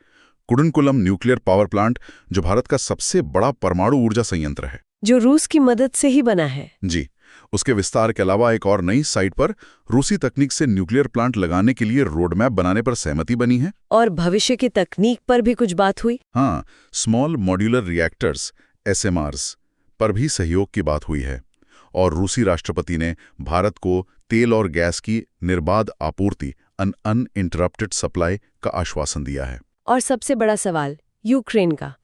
कुडनकुलम न्यूक्लियर पावर प्लांट, जो भारत का सबसे बड़ा परमाणु ऊर्जा संयंत्र है, जो रूस की मदद से ही बना है। जी, उसके विस्तार के अलावा एक और नई साइट पर रूसी तकनीक से न्यूक्लियर प्लांट लगाने के लिए रोडमैप बनाने पर सहमति बनी है। और भविष्य की तकनीक पर भी कुछ बात हुई। हाँ, स्मॉल मॉड्यूलर रिएक्टर्स SMRs पर भी सहयोग की बात हुई है। और रूसी राष्ट्रपति ने भारत को तेल और गैस की निर्बाध आपूर्ति अनइंटरप्टेड सप्लाई का आश्वासन दिया है। और सबसे बड़ा सवाल यूक्रेन का।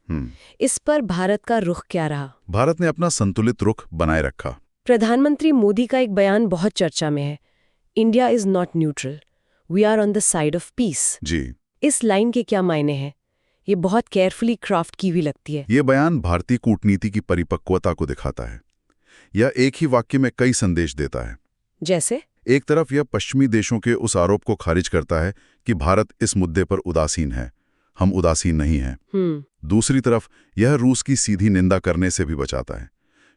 इस पर भारत का रुख क्या रहा? भारत ने अपना संतुलित रुख बनाए रखा। प्रधानमंत्री मोदी का एक बयान बहुत चर्चा में है, India is not neutral, we are on the side of peace. जी, इस लाइन के क्या मायने हैं? ये बहुत केयरफुली क्राफ्ट की हुई लगती है। ये बयान भारतीय कूटनीति की परिपक्वता को दिखाता है। यह एक ही वाक्य में कई संदेश देता है। जैसे एक तरफ यह पश्चिमी देशों के उस आरोप को खारिज करता है कि भारत इस मुद्दे पर उदासीन है, हम उदासीन नहीं हैं। दूसरी तरफ यह रूस की सीधी निंदा करने से भी बचाता है।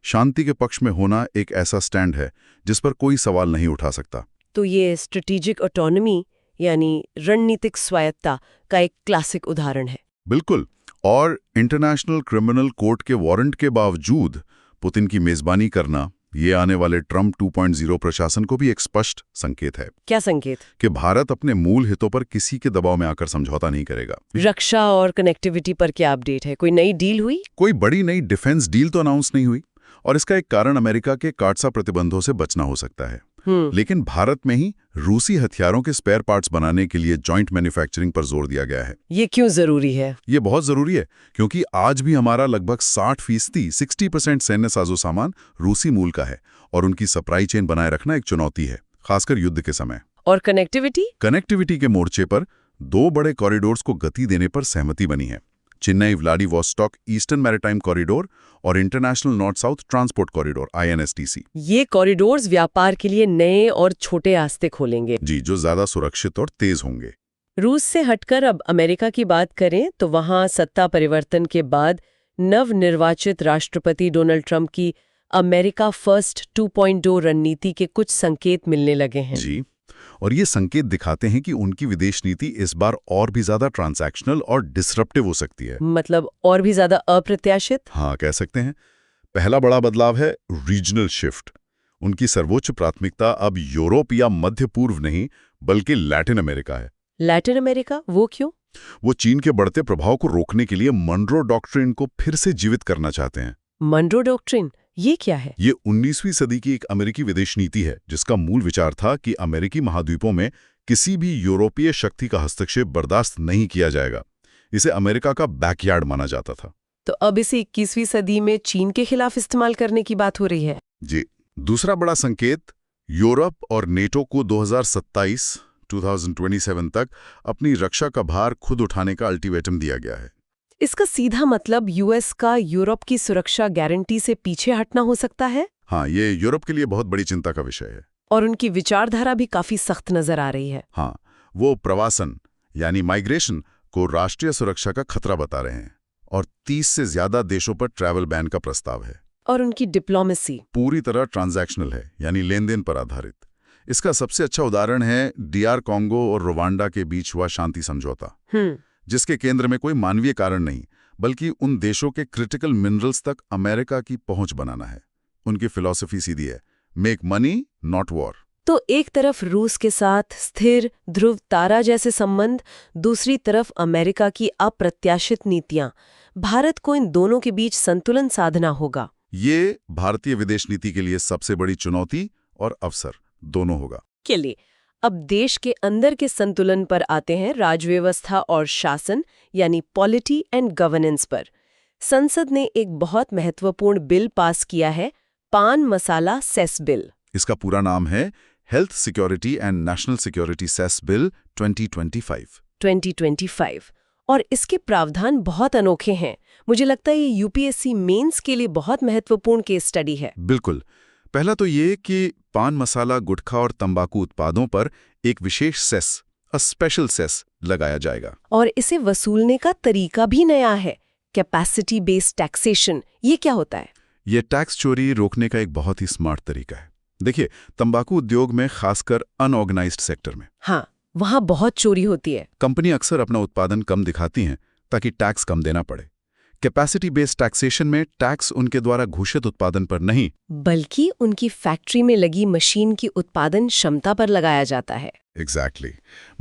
शांति के पक्ष में होना एक ऐसा स्टैंड है जिस पर कोई सवाल नहीं उठा सकता। तो ये स्ट्रेटेजिक ऑटोनॉमी यानी रणनीतिक स्वायत्ता का एक क्लासिक उदाहरण है। बिल्कुल, और इंटरनेशनल क्रिमिनल कोर्ट के वारंट के बावजूद पुतिन की मेजबानी करना ये आने वाले ट्रंप 2.0 प्रशासन को भी एक स्पष्ट संकेत है। क्या संकेत? कि भारत अपने मूल हितों पर किसी के दबाव में आकर समझौता नहीं करेगा। रक्षा और कनेक्टिविटी पर क्या अपडेट है? कोई नई डील हुई? कोई बड़ी नई डिफेंस डील तो अनाउंस नहीं हुई। और इसका एक कारण अमेरिका के काटसा प्रतिबंधों से बचना हो सकता है। लेकिन भारत में ही रूसी हथियारों के स्पेयर पार्ट्स बनाने के लिए जॉइंट मैन्युफैक्चरिंग पर जोर दिया गया है। ये क्यों जरूरी है? ये बहुत जरूरी है क्योंकि आज भी हमारा लगभग 60% सैन्य साजो सामान रूसी मूल का है और उनकी सप्लाई चेन बनाए रखना एक चुनौती है, खासकर युद्ध के समय। और कनेक्टिविटी के मोर्चे पर 2 बड़े कॉरिडोर्स को गति देने पर सहमति बनी है। Chennai Vladivostok eastern maritime corridor और international north south transport corridor INSTC। ये कॉरिडोर्स व्यापार के लिए नए और छोटे रास्ते खोलेंगे जी, जो ज्यादा सुरक्षित और तेज होंगे। रूस से हटकर अब अमेरिका की बात करें तो वहां सत्ता परिवर्तन के बाद नवनिर्वाचित राष्ट्रपति डोनाल्ड ट्रंप की अमेरिका फर्स्ट 2.0 रणनीति के कुछ संकेत मिलने लगे हैं। जी, और ये संकेत दिखाते हैं कि उनकी विदेश नीति इस बार और भी ज्यादा ट्रांसैक्शनल और डिसरप्टिव हो सकती है। मतलब और भी ज्यादा अप्रत्याशित? हाँ, कह सकते हैं। पहला बड़ा बदलाव है रीजनल शिफ्ट। उनकी सर्वोच्च प्राथमिकता अब यूरोप या मध्य पूर्व नहीं बल्कि लैटिन अमेरिका है। Latin America? वो क्यों? वो चीन के बढ़ते प्रभाव को रोकने के लिए मनरो डॉक्ट्रिन को फिर से जीवित करना चाहते हैं। मनरो डॉक्ट्रिन ये क्या है? ये 19वीं सदी की एक अमेरिकी विदेश नीति है जिसका मूल विचार था कि अमेरिकी महाद्वीपों में किसी भी यूरोपीय शक्ति का हस्तक्षेप बर्दाश्त नहीं किया जाएगा। इसे अमेरिका का बैकयार्ड माना जाता था। तो अब इसे 21वीं सदी में चीन के खिलाफ इस्तेमाल करने की बात हो रही है। जी, दूसरा बड़ा संकेत, यूरोप और नेटो को 2027 तक अपनी रक्षा का भार खुद उठाने का अल्टीमेटम दिया गया है। इसका सीधा मतलब यूएस का यूरोप की सुरक्षा गारंटी से पीछे हटना हो सकता है? हाँ, ये यूरोप के लिए बहुत बड़ी चिंता का विषय है। और उनकी विचारधारा भी काफी सख्त नजर आ रही है। हाँ, वो प्रवासन यानी माइग्रेशन को राष्ट्रीय सुरक्षा का खतरा बता रहे हैं और 30 से ज्यादा देशों पर ट्रैवल बैन का प्रस्ताव है। और उनकी डिप्लोमेसी पूरी तरह ट्रांजैक्शनल है, यानी लेन-देन पर आधारित। इसका सबसे अच्छा उदाहरण है DR कॉन्गो और रुवांडा के बीच हुआ शांति समझौता, जिसके केंद्र में कोई मानवीय कारण नहीं बल्कि उन देशों के क्रिटिकल मिनरल्स तक अमेरिका की पहुंच बनाना है। उनकी फिलॉसफी सीधी है, मेक मनी नॉट वॉर। तो एक तरफ रूस के साथ स्थिर ध्रुव तारा जैसे संबंध, दूसरी तरफ अमेरिका की अप्रत्याशित नीतियां। भारत को इन दोनों के बीच संतुलन साधना होगा। ये भारतीय विदेश नीति के लिए सबसे बड़ी चुनौती और अवसर दोनों होगा। के लिए अब देश के अंदर के संतुलन पर आते हैं, राजव्यवस्था और शासन यानी पॉलिटी एंड गवर्नेंस पर। संसद ने एक बहुत महत्वपूर्ण बिल पास किया है, पान मसाला सेस बिल। इसका पूरा नाम है health security and national security cess bill 2025। और इसके प्रावधान बहुत अनोखे हैं। मुझे लगता है ये UPSC मेंस के लिए बहुत महत्वपूर्ण केस स्टडी है। बिल्कुल। पहला तो ये कि पान मसाला, गुटखा और तंबाकू उत्पादों पर एक विशेष सेस, स्पेशल सेस लगाया जाएगा। और इसे वसूलने का तरीका भी नया है, कैपेसिटी बेस्ड टैक्सेशन। ये क्या होता है? ये टैक्स चोरी रोकने का एक बहुत ही स्मार्ट तरीका है। देखिए, तंबाकू उद्योग में, खासकर अनऑर्गेनाइज्ड सेक्टर में, हाँ, वहाँ बहुत चोरी होती है। कंपनी अक्सर अपना उत्पादन कम दिखाती हैं ताकि टैक्स कम देना पड़े। कैपेसिटी बेस्ड टैक्सेशन में टैक्स उनके द्वारा घोषित उत्पादन पर नहीं बल्कि उनकी फैक्ट्री में लगी मशीन की उत्पादन क्षमता पर लगाया जाता है। एग्जैक्टली।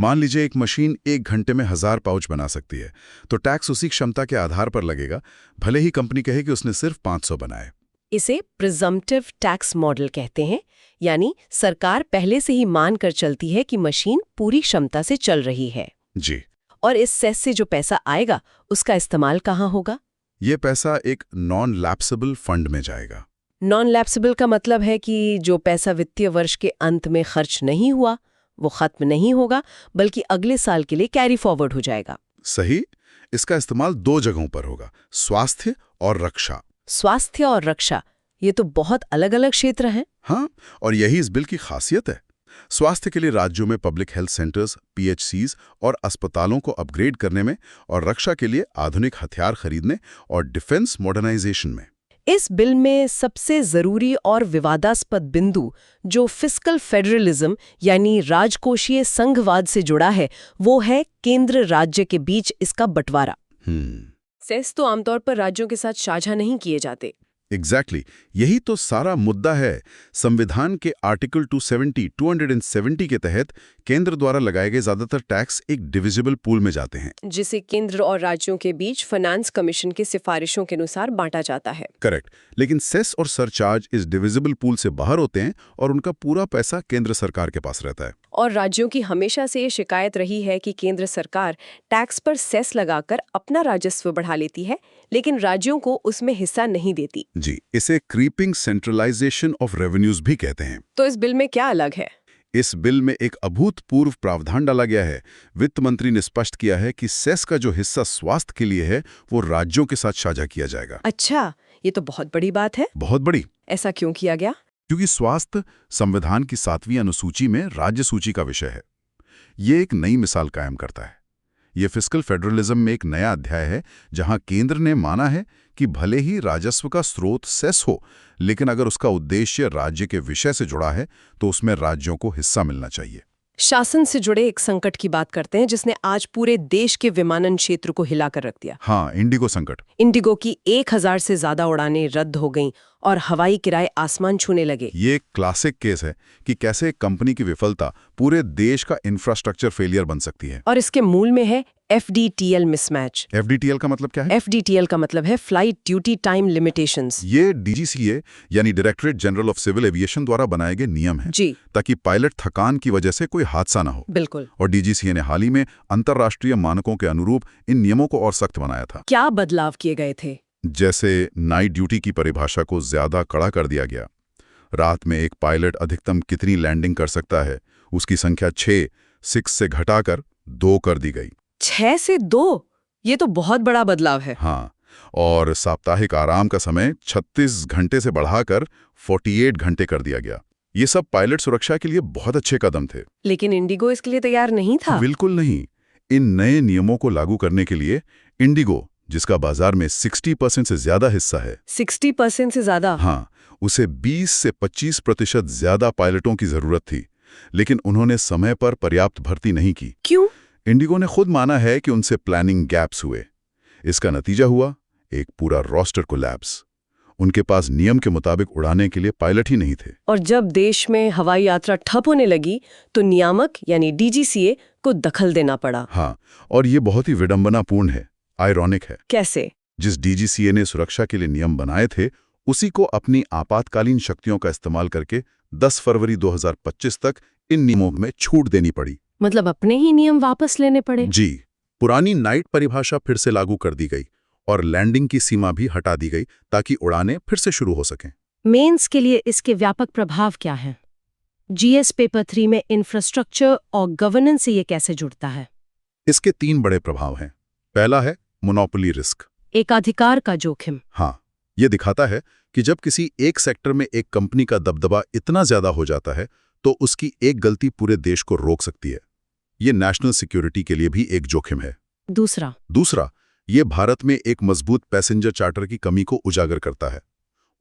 मान लीजिए एक मशीन 1 घंटे में 1000 पाउच बना सकती है, तो टैक्स उसी क्षमता के आधार पर लगेगा, भले ही कंपनी कहे कि उसने सिर्फ 500 बनाए। इसे प्रिजम्प्टिव टैक्स मॉडल कहते हैं, यानी सरकार पहले से ही मान कर चलती है कि मशीन पूरी क्षमता से चल रही है। जी। और इस सेस से जो पैसा आएगा उसका इस्तेमाल कहाँ होगा? ये पैसा एक नॉन लैप्सेबल फंड में जाएगा। नॉन लैप्सेबल का मतलब है कि जो पैसा वित्तीय वर्ष के अंत में खर्च नहीं हुआ वो खत्म नहीं होगा, बल्कि अगले साल के लिए कैरी फॉरवर्ड हो जाएगा। सही। इसका इस्तेमाल 2 जगहों पर होगा, स्वास्थ्य और रक्षा। स्वास्थ्य और रक्षा, ये तो बहुत अलग अलग क्षेत्र हैं। हाँ, और यही इस बिल की खासियत है। स्वास्थ्य के लिए राज्यों में पब्लिक हेल्थ सेंटर्स, PHCs और अस्पतालों को अपग्रेड करने में, और रक्षा के लिए आधुनिक हथियार खरीदने और डिफेंस मॉडर्नाइजेशन में। इस बिल में सबसे जरूरी और विवादास्पद बिंदु जो फिस्कल फेडरलिज्म यानी राजकोषीय संघवाद से जुड़ा है, वो है केंद्र राज्य के बीच इसका बंटवारा। सेस तो आमतौर पर राज्यों के साथ साझा नहीं किए जाते। एग्जैक्टली यही तो सारा मुद्दा है। संविधान के आर्टिकल 270 के तहत केंद्र द्वारा लगाए गए ज्यादातर टैक्स एक डिविजिबल पूल में जाते हैं, जिसे केंद्र और राज्यों के बीच फाइनेंस कमीशन की सिफारिशों के अनुसार बांटा जाता है। करेक्ट। लेकिन सेस और सरचार्ज इस डिविजिबल पूल से बाहर होते हैं और उनका पूरा पैसा केंद्र सरकार के पास रहता है। और राज्यों की हमेशा से ये शिकायत रही है कि केंद्र सरकार टैक्स पर सेस लगाकर अपना राजस्व बढ़ा लेती है, लेकिन राज्यों को उसमें हिस्सा नहीं देती। जी, इसे क्रीपिंग सेंट्रलाइजेशन ऑफ रेवेन्यूज भी कहते हैं। तो इस बिल में क्या अलग है? इस बिल में एक अभूतपूर्व प्रावधान डाला गया है। वित्त मंत्री ने स्पष्ट किया है कि सेस का जो हिस्सा स्वास्थ्य के लिए है वो राज्यों के साथ साझा किया जाएगा। अच्छा, ये तो बहुत बड़ी बात है। बहुत बड़ी। ऐसा क्यों किया गया? क्योंकि स्वास्थ्य संविधान की 7वीं अनुसूची में राज्य सूची का विषय है। ये एक नई मिसाल कायम करता है। ये फिस्कल फेडरलिज्म में एक नया अध्याय है, जहां केंद्र ने माना है कि भले ही राजस्व का स्रोत सेस हो, लेकिन अगर उसका उद्देश्य राज्य के विषय से जुड़ा है तो उसमें राज्यों को हिस्सा मिलना चाहिए। शासन से जुड़े एक संकट की बात करते हैं जिसने आज पूरे देश के विमानन क्षेत्र को हिलाकर रख दिया। हाँ, इंडिगो संकट। इंडिगो की 1000 से ज्यादा उड़ानें रद्द हो गईं और हवाई किराए आसमान छूने लगे। ये एक क्लासिक केस है कि कैसे एक कंपनी की विफलता पूरे देश का इंफ्रास्ट्रक्चर फेलियर बन सकती है। और इसके मूल में है FDTL मिसमैच। FDTL का मतलब क्या है? FDTL का मतलब है फ्लाइट ड्यूटी टाइम लिमिटेशंस। ये DGCA यानी directorate general of civil aviation द्वारा बनाए गए नियम हैं, जी, ताकि पायलट थकान की वजह से कोई हादसा ना हो। बिल्कुल। और DGCA ने हाल ही में अंतर्राष्ट्रीय मानकों के अनुरूप इन नियमों को और सख्त बनाया था। क्या बदलाव किए गए थे? जैसे नाइट ड्यूटी की परिभाषा को ज्यादा कड़ा कर दिया गया। रात में एक पायलट अधिकतम कितनी लैंडिंग कर सकता है, उसकी संख्या 6 से घटाकर 2 कर दी गई। 6 से 2? ये तो बहुत बड़ा बदलाव है। हाँ, और साप्ताहिक आराम का समय 36 घंटे से बढ़ाकर 48 घंटे कर दिया गया। ये सब पायलट सुरक्षा के लिए बहुत अच्छे कदम थे। लेकिन इंडिगो इसके लिए तैयार नहीं था। बिल्कुल नहीं। इन नए नियमों को लागू करने के लिए इंडिगो, जिसका बाजार में 60% से ज्यादा हिस्सा है, 60% से ज्यादा? हाँ, उसे 20 से 25% ज्यादा पायलटों की जरूरत थी, लेकिन उन्होंने समय पर पर्याप्त भर्ती नहीं की। क्यों? इंडिगो ने खुद माना है कि उनसे प्लानिंग गैप्स हुए। इसका नतीजा हुआ एक पूरा रोस्टर कोलैप्स। उनके पास नियम के मुताबिक उड़ाने के लिए पायलट ही नहीं थे। और जब देश में हवाई यात्रा ठप होने लगी तो नियामक यानी DGCA को दखल देना पड़ा। हाँ, और ये बहुत ही विडंबनापूर्ण है, आयरॉनिक है। कैसे? जिस DGCA ने सुरक्षा के लिए नियम बनाए थे, उसी को अपनी आपातकालीन शक्तियों का इस्तेमाल करके 10 फरवरी 2025 तक इन नियमों में छूट देनी पड़ी। मतलब अपने ही नियम वापस लेने पड़े? जी, पुरानी नाइट परिभाषा फिर से लागू कर दी गई और लैंडिंग की सीमा भी हटा दी गई ताकि उड़ानें फिर से शुरू हो सकें। मेंस के लिए इसके व्यापक प्रभाव क्या हैं? GS पेपर 3 में इंफ्रास्ट्रक्चर और गवर्नेंस से ये कैसे जुड़ता है? इसके 3 बड़े प्रभाव हैं। पहला है मोनोपोली रिस्क, एकाधिकार का जोखिम। हाँ, ये दिखाता है कि जब किसी एक सेक्टर में एक कंपनी का दबदबा इतना ज्यादा हो जाता है तो उसकी एक गलती पूरे देश को रोक सकती है। ये नेशनल सिक्योरिटी के लिए भी एक जोखिम है। दूसरा, ये भारत में एक मजबूत पैसेंजर चार्टर की कमी को उजागर करता है।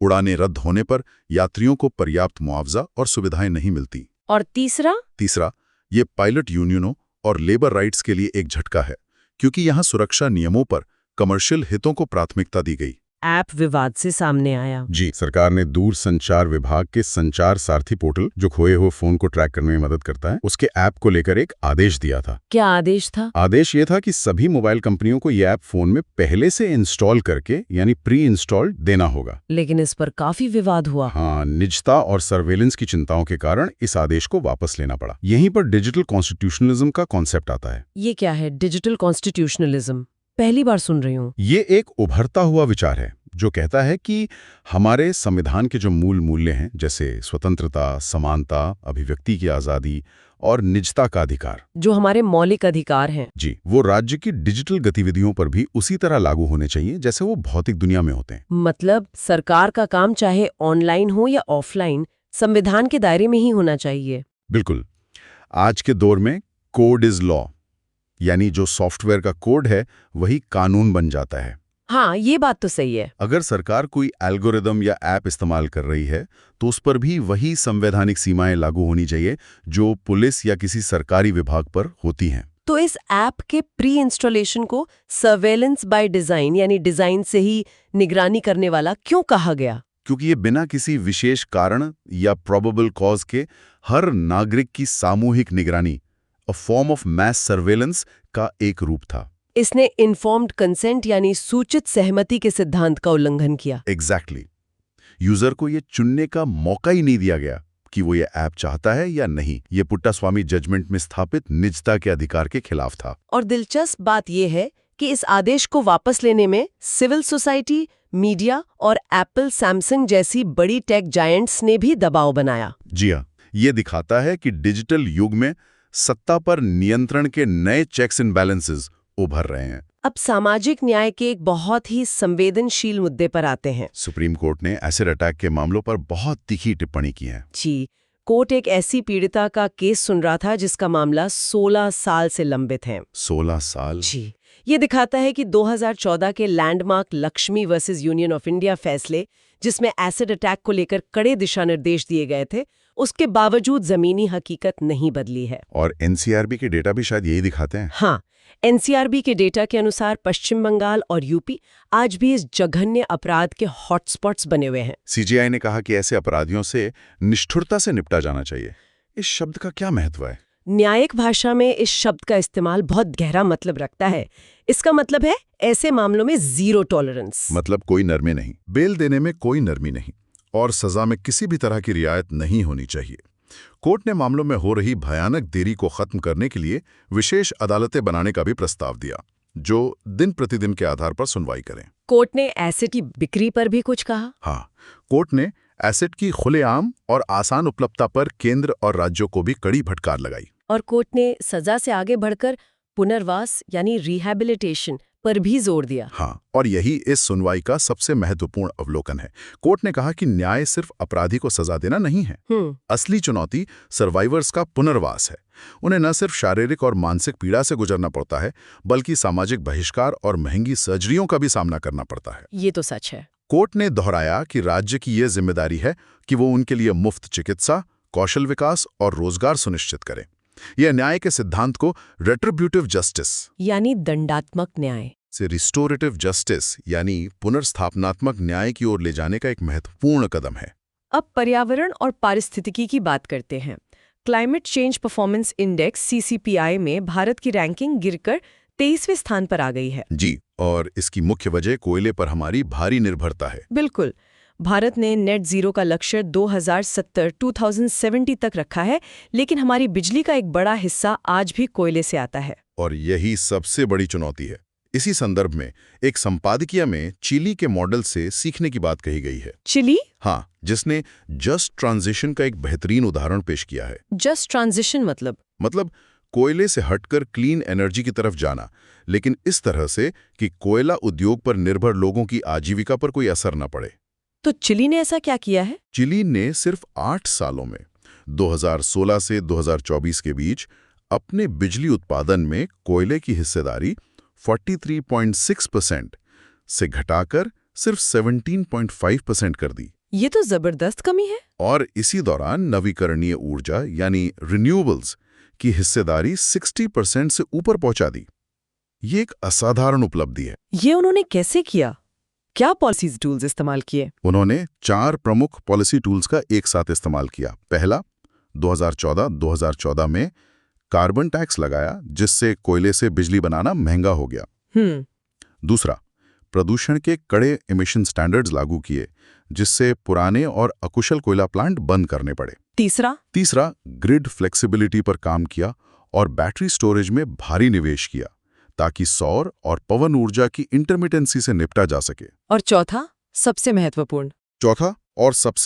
उड़ानें रद्द होने पर यात्रियों को पर्याप्त मुआवजा और सुविधाएं नहीं मिलती। और तीसरा, ये पायलट यूनियनों और लेबर राइट्स के लिए एक झटका है, क्योंकि यहाँ सुरक्षा नियमों पर कमर्शियल हितों को प्राथमिकता दी गई। ऐप विवाद से सामने आया। जी, सरकार ने दूर संचार विभाग के संचार सारथी पोर्टल, जो खोए हुए फोन को ट्रैक करने में मदद करता है, उसके ऐप को लेकर एक आदेश दिया था। क्या आदेश था? आदेश ये था कि सभी मोबाइल कंपनियों को ये ऐप फोन में पहले से इंस्टॉल करके यानी प्री इंस्टॉल्ड देना होगा। लेकिन इस पर काफी विवाद हुआ। हाँ, निजता और सर्वेलेंस की चिंताओं के कारण इस आदेश को वापस लेना पड़ा। यहीं पर डिजिटल कॉन्स्टिट्यूशनलिज्म का कॉन्सेप्ट आता है। ये क्या है डिजिटल कॉन्स्टिट्यूशनलिज्म? पहली बार सुन रही हूँ। ये एक उभरता हुआ विचार है जो कहता है कि हमारे संविधान के जो मूल मूल्य हैं, जैसे स्वतंत्रता, समानता, अभिव्यक्ति की आज़ादी और निजता का अधिकार, जो हमारे मौलिक अधिकार हैं, जी, वो राज्य की डिजिटल गतिविधियों पर भी उसी तरह लागू होने चाहिए जैसे वो भौतिक दुनिया में होते हैं। मतलब सरकार का काम चाहे ऑनलाइन हो या ऑफलाइन, संविधान के दायरे में ही होना चाहिए। बिल्कुल। आज के दौर में कोड इज लॉ, यानी जो सॉफ्टवेयर का कोड है वही कानून बन जाता है। हाँ, ये बात तो सही है। अगर सरकार कोई एल्गोरिदम या ऐप इस्तेमाल कर रही है तो उस पर भी वही संवैधानिक सीमाएं लागू होनी चाहिए जो पुलिस या किसी सरकारी विभाग पर होती हैं। तो इस ऐप के प्री इंस्टॉलेशन को सर्वेलेंस बाय डिजाइन यानी डिजाइन से ही निगरानी करने वाला क्यों कहा गया? क्योंकि ये बिना किसी विशेष कारण या प्रोबेबल कॉज के हर नागरिक की सामूहिक निगरानी, a form of mass surveillance का एक रूप था। इसने इन्फॉर्म्ड कंसेंट यानी सूचित सहमति के सिद्धांत का उल्लंघन किया। एग्जैक्टली। यूजर को ये चुनने का मौका ही नहीं दिया गया कि वो ये ऐप चाहता है या नहीं। ये पुट्टास्वामी जजमेंट में स्थापित निजता के अधिकार के खिलाफ था। और दिलचस्प बात यह है कि इस आदेश को वापस लेने में सिविल सोसाइटी, मीडिया और एप्पल, सैमसंग जैसी बड़ी टेक जायंट्स ने भी दबाव बनाया। जी हाँ, ये दिखाता है कि डिजिटल युग में सत्ता पर नियंत्रण के नए चेक्स एंड बैलेंसेस उभर रहे हैं। अब सामाजिक न्याय के एक बहुत ही संवेदनशील मुद्दे पर आते हैं। सुप्रीम कोर्ट ने एसिड अटैक के मामलों पर बहुत तीखी टिप्पणी की है। जी, कोर्ट एक ऐसी पीड़िता का केस सुन रहा था जिसका मामला 16 साल से लंबित है। 16 साल? जी, ये दिखाता है कि 2014 के landmark Lakshmi versus union of India फैसले, जिसमें एसिड अटैक को लेकर कड़े दिशा निर्देश दिए गए थे, उसके बावजूद जमीनी हकीकत नहीं बदली है। और एनसीआरबी के डेटा भी शायद यही दिखाते हैं। हाँ, एनसीआरबी के डेटा के अनुसार पश्चिम बंगाल और यूपी आज भी इस जघन्य अपराध के हॉटस्पॉट्स बने हुए हैं। सीजीआई ने कहा कि ऐसे अपराधियों से निष्ठुरता से निपटा जाना चाहिए। इस शब्द का क्या महत्व है? न्यायिक भाषा में इस शब्द का इस्तेमाल बहुत गहरा मतलब रखता है। इसका मतलब है ऐसे मामलों में जीरो टॉलरेंस। मतलब कोई नरमी नहीं, बेल देने में कोई नरमी नहीं और सजा में किसी भी तरह की रियायत नहीं होनी चाहिए। कोर्ट ने मामलों में हो रही भयानक देरी को खत्म करने के लिए विशेष अदालतें बनाने का भी प्रस्ताव दिया, जो दिन प्रतिदिन के आधार पर सुनवाई करें। कोर्ट ने एसिड की बिक्री पर भी कुछ कहा? हाँ, कोर्ट ने एसिड की खुलेआम और आसान उपलब्धता पर केंद्र और राज्यों को भी कड़ी फटकार लगाई। और कोर्ट ने सजा से आगे बढ़कर पुनर्वास यानी रिहैबिलिटेशन पर भी जोर दिया। हाँ, और यही इस सुनवाई का सबसे महत्वपूर्ण अवलोकन है। कोर्ट ने कहा कि न्याय सिर्फ अपराधी को सजा देना नहीं है। असली चुनौती सर्वाइवर्स का पुनर्वास है। उन्हें न सिर्फ शारीरिक और मानसिक पीड़ा से गुजरना पड़ता है, बल्कि सामाजिक बहिष्कार और महंगी सर्जरियों का भी सामना करना पड़ता है। ये तो सच है। कोर्ट ने दोहराया कि राज्य की यह जिम्मेदारी है कि वो उनके लिए मुफ्त चिकित्सा, कौशल विकास और रोजगार सुनिश्चित करें। यह न्याय के सिद्धांत को रेट्रिब्यूटिव जस्टिस यानी दंडात्मक न्याय से रिस्टोरेटिव जस्टिस यानी पुनर्स्थापनात्मक न्याय की ओर ले जाने का एक महत्वपूर्ण कदम है। अब पर्यावरण और पारिस्थितिकी की बात करते हैं। Climate change performance index (CCPI) में भारत की रैंकिंग गिरकर 23वें स्थान पर आ गई है। जी, और इसकी मुख्य वजह कोयले पर हमारी भारी निर्भरता है। बिल्कुल। भारत ने नेट जीरो का लक्ष्य 2070 तक रखा है, लेकिन हमारी बिजली का एक बड़ा हिस्सा आज भी कोयले से आता है। और यही सबसे बड़ी चुनौती है। इसी संदर्भ में एक संपादकीय में चिली के मॉडल से सीखने की बात कही गई है। चिली? हाँ, जिसने जस्ट ट्रांजिशन का एक बेहतरीन उदाहरण पेश किया है। जस्ट ट्रांजिशन मतलब कोयले से हटकर क्लीन एनर्जी की तरफ जाना, लेकिन इस तरह से कि कोयला उद्योग पर निर्भर लोगों की आजीविका पर कोई असर न पड़े। तो चिली ने ऐसा क्या किया है? चिली ने सिर्फ 8 सालों में 2016 से 2024 के बीच अपने बिजली उत्पादन में कोयले की हिस्सेदारी 43.6% से घटाकर सिर्फ 17.5% कर दी। ये तो जबरदस्त कमी है। और इसी दौरान नवीकरणीय ऊर्जा यानी रिन्यूएबल्स की हिस्सेदारी 60% से ऊपर पहुंचा दी। ये एक असाधारण उपलब्धि है। ये उन्होंने कैसे किया? क्या पॉलिसीज टूल्स इस्तेमाल किए? उन्होंने 4 प्रमुख पॉलिसी टूल्स का एक साथ इस्तेमाल किया। पहला, 2014 में कार्बन टैक्स लगाया, जिससे कोयले से बिजली बनाना महंगा हो गया। दूसरा, प्रदूषण के कड़े इमिशन स्टैंडर्ड्स लागू किए, जिससे पुराने और अकुशल कोयला प्लांट बंद करने पड़े। तीसरा, ग्रिड फ्लेक्सिबिलिटी पर काम किया और बैटरी स्टोरेज में भारी निवेश किया, ताकि सौर और पवन ऊर्जा की इंटरमिटेंसी से निपटा जा सके। और चौथा, सबसे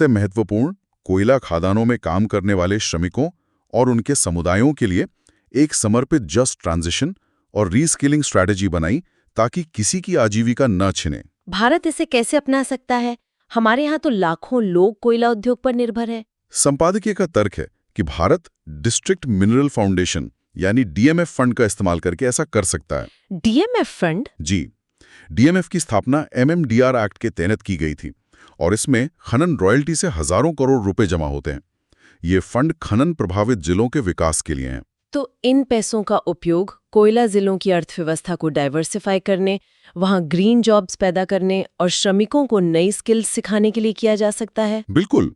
महत्वपूर्ण, कोयला खदानों में काम करने वाले श्रमिकों और उनके समुदायों के लिए एक समर्पित जस्ट ट्रांजिशन और रीस्किलिंग स्ट्रैटेजी बनाई, ताकि किसी की आजीविका न छिने। भारत इसे कैसे अपना सकता है? हमारे यहाँ तो लाखों लोग कोयला उद्योग पर निर्भर है। संपादकीय का तर्क है कि भारत डिस्ट्रिक्ट मिनरल फाउंडेशन यानी DMF फंड का इस्तेमाल करके ऐसा कर सकता है। DMF fund? जी, DMF की स्थापना MMDR एक्ट के तहत की गई थी और इसमें खनन रॉयल्टी से हजारों करोड़ रुपए जमा होते हैं। ये फंड खनन प्रभावित जिलों के विकास के लिए हैं। तो इन पैसों का उपयोग कोयला जिलों की अर्थव्यवस्था को डाइवर्सिफाई करने, वहां ग्रीन जॉब्स पैदा करने और श्रमिकों को नई स्किल्स सिखाने के लिए किया जा सकता है। बिल्कुल।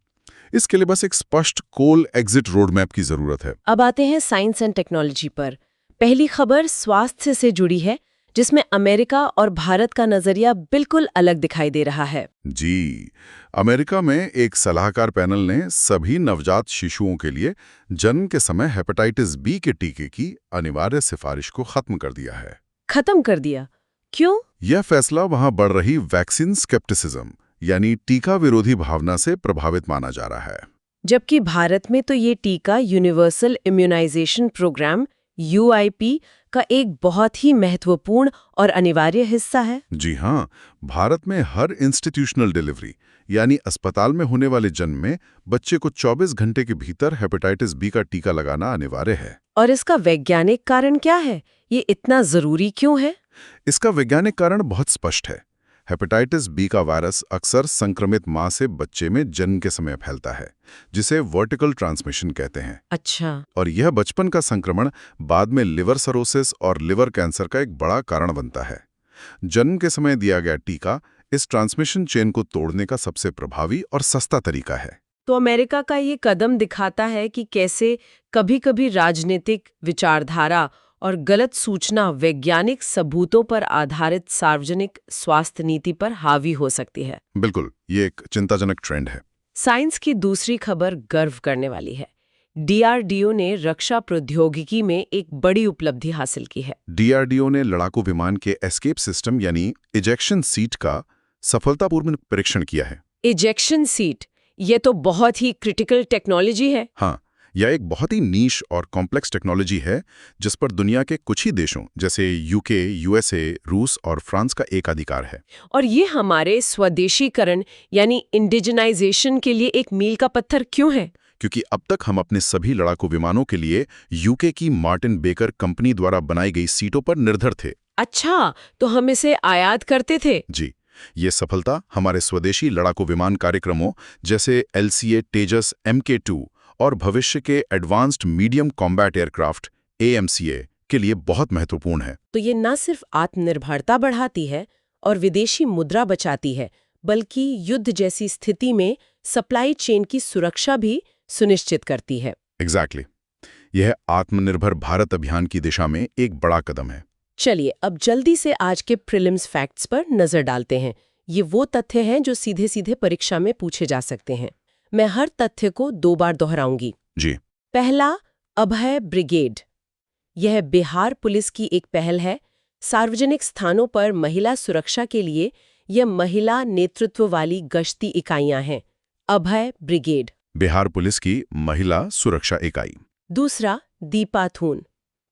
इसके लिए बस एक स्पष्ट कोल एग्जिट रोड मैप की जरूरत है। अब आते हैं साइंस एंड टेक्नोलॉजी पर। पहली खबर स्वास्थ्य से जुड़ी है, जिसमें अमेरिका और भारत का नजरिया बिल्कुल अलग दिखाई दे रहा है। जी, अमेरिका में एक सलाहकार पैनल ने सभी नवजात शिशुओं के लिए जन्म के समय हेपेटाइटिस बी के टीके की अनिवार्य सिफारिश को खत्म कर दिया है। खत्म कर दिया? क्यों? यह फैसला वहां बढ़ रही वैक्सीन स्केप्टिसिज्म यानी टीका विरोधी भावना से प्रभावित माना जा रहा है। जबकि भारत में तो ये टीका यूनिवर्सल इम्यूनाइजेशन प्रोग्राम UIP का एक बहुत ही महत्वपूर्ण और अनिवार्य हिस्सा है। जी हाँ, भारत में हर इंस्टीट्यूशनल डिलीवरी यानी अस्पताल में होने वाले जन्म में बच्चे को 24 घंटे के भीतर हेपेटाइटिस बी का टीका लगाना अनिवार्य है। और इसका वैज्ञानिक कारण क्या है? ये इतना जरूरी क्यों है? इसका वैज्ञानिक कारण बहुत स्पष्ट है। हेपेटाइटिस बी का वायरस अक्सर संक्रमित मां से बच्चे में जन्म के समय फैलता है, जिसे वर्टिकल ट्रांसमिशन कहते हैं। अच्छा। और यह बचपन का संक्रमण बाद में लिवर सरोसिस और लिवर कैंसर का एक बड़ा कारण बनता है। जन्म के समय दिया गया टीका इस ट्रांसमिशन चेन को तोड़ने का सबसे प्रभावी और सस्ता तरीका है। तो अमेरिका का ये कदम दिखाता है कि कैसे कभी-कभी राजनीतिक विचारधारा और गलत सूचना वैज्ञानिक सबूतों पर आधारित सार्वजनिक स्वास्थ्य नीति पर हावी हो सकती है। बिल्कुल, ये एक चिंताजनक ट्रेंड है। साइंस की दूसरी खबर गर्व करने वाली है। DRDO ने रक्षा प्रौद्योगिकी में एक बड़ी उपलब्धि हासिल की है। DRDO ने लड़ाकू विमान के एस्केप सिस्टम यानी इजेक्शन सीट का सफलतापूर्वक परीक्षण किया है। इजेक्शन सीट, ये तो बहुत ही क्रिटिकल टेक्नोलॉजी है। हाँ, यह एक बहुत ही नीश और कॉम्प्लेक्स टेक्नोलॉजी है जिस पर दुनिया के कुछ ही देशों जैसे UK, USA, रूस और फ्रांस का एकाधिकार है। और ये हमारे स्वदेशीकरण यानी इंडिजनाइजेशन के लिए एक मील का पत्थर क्यों है? क्योंकि अब तक हम अपने सभी लड़ाकू विमानों के लिए UK की मार्टिन बेकर कंपनी द्वारा बनाई गई सीटों पर निर्भर थे। अच्छा, तो हम इसे आयात करते थे? जी, ये सफलता हमारे स्वदेशी लड़ाकू विमान कार्यक्रमों जैसे LCA तेजस MK2 और भविष्य के advanced medium combat aircraft AMCA के लिए बहुत महत्वपूर्ण है। तो ये न सिर्फ आत्मनिर्भरता बढ़ाती है और विदेशी मुद्रा बचाती है, बल्कि युद्ध जैसी स्थिति में सप्लाई चेन की सुरक्षा भी सुनिश्चित करती है। एग्जैक्टली। यह आत्मनिर्भर भारत अभियान की दिशा में एक बड़ा कदम है। चलिए अब जल्दी से आज के प्रीलिम्स फैक्ट्स पर नजर डालते हैं। ये वो तथ्य हैं जो सीधे सीधे परीक्षा में पूछे जा सकते हैं। मैं हर तथ्य को 2 बार दोहराऊंगी। जी। पहला, अभय ब्रिगेड। यह बिहार पुलिस की एक पहल है। सार्वजनिक स्थानों पर महिला सुरक्षा के लिए यह महिला नेतृत्व वाली गश्ती इकाइयां हैं। अभय ब्रिगेड। बिहार पुलिस की महिला सुरक्षा इकाई। दूसरा, दीपाथून।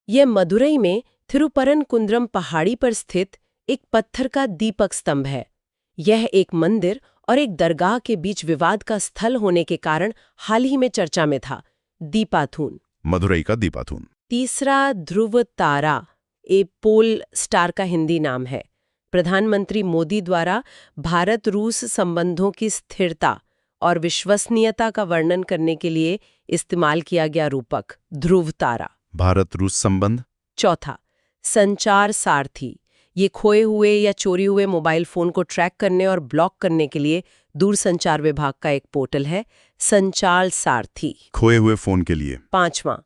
यह मदुरई में थिरुपरनकुंद्रम पहाड़ी पर स्थित एक पत्थर का दीपक स्तंभ है। यह एक मंदिर और एक दरगाह के बीच विवाद का स्थल होने के कारण हाल ही में चर्चा में था। दीपाथून। मदुरई का दीपाथून। तीसरा, ध्रुव तारा। ए पोल स्टार का हिंदी नाम है। प्रधानमंत्री मोदी द्वारा भारत रूस संबंधों की स्थिरता और विश्वसनीयता का वर्णन करने के लिए इस्तेमाल किया गया रूपक ध्रुव तारा। भारत रूस संबंध। चौथा, संचार सारथी। ये खोए हुए या चोरी हुए मोबाइल फोन को ट्रैक करने और ब्लॉक करने के लिए दूरसंचार विभाग का एक पोर्टल है, संचार सारथी। खोए हुए फोन के लिए। पांचवां,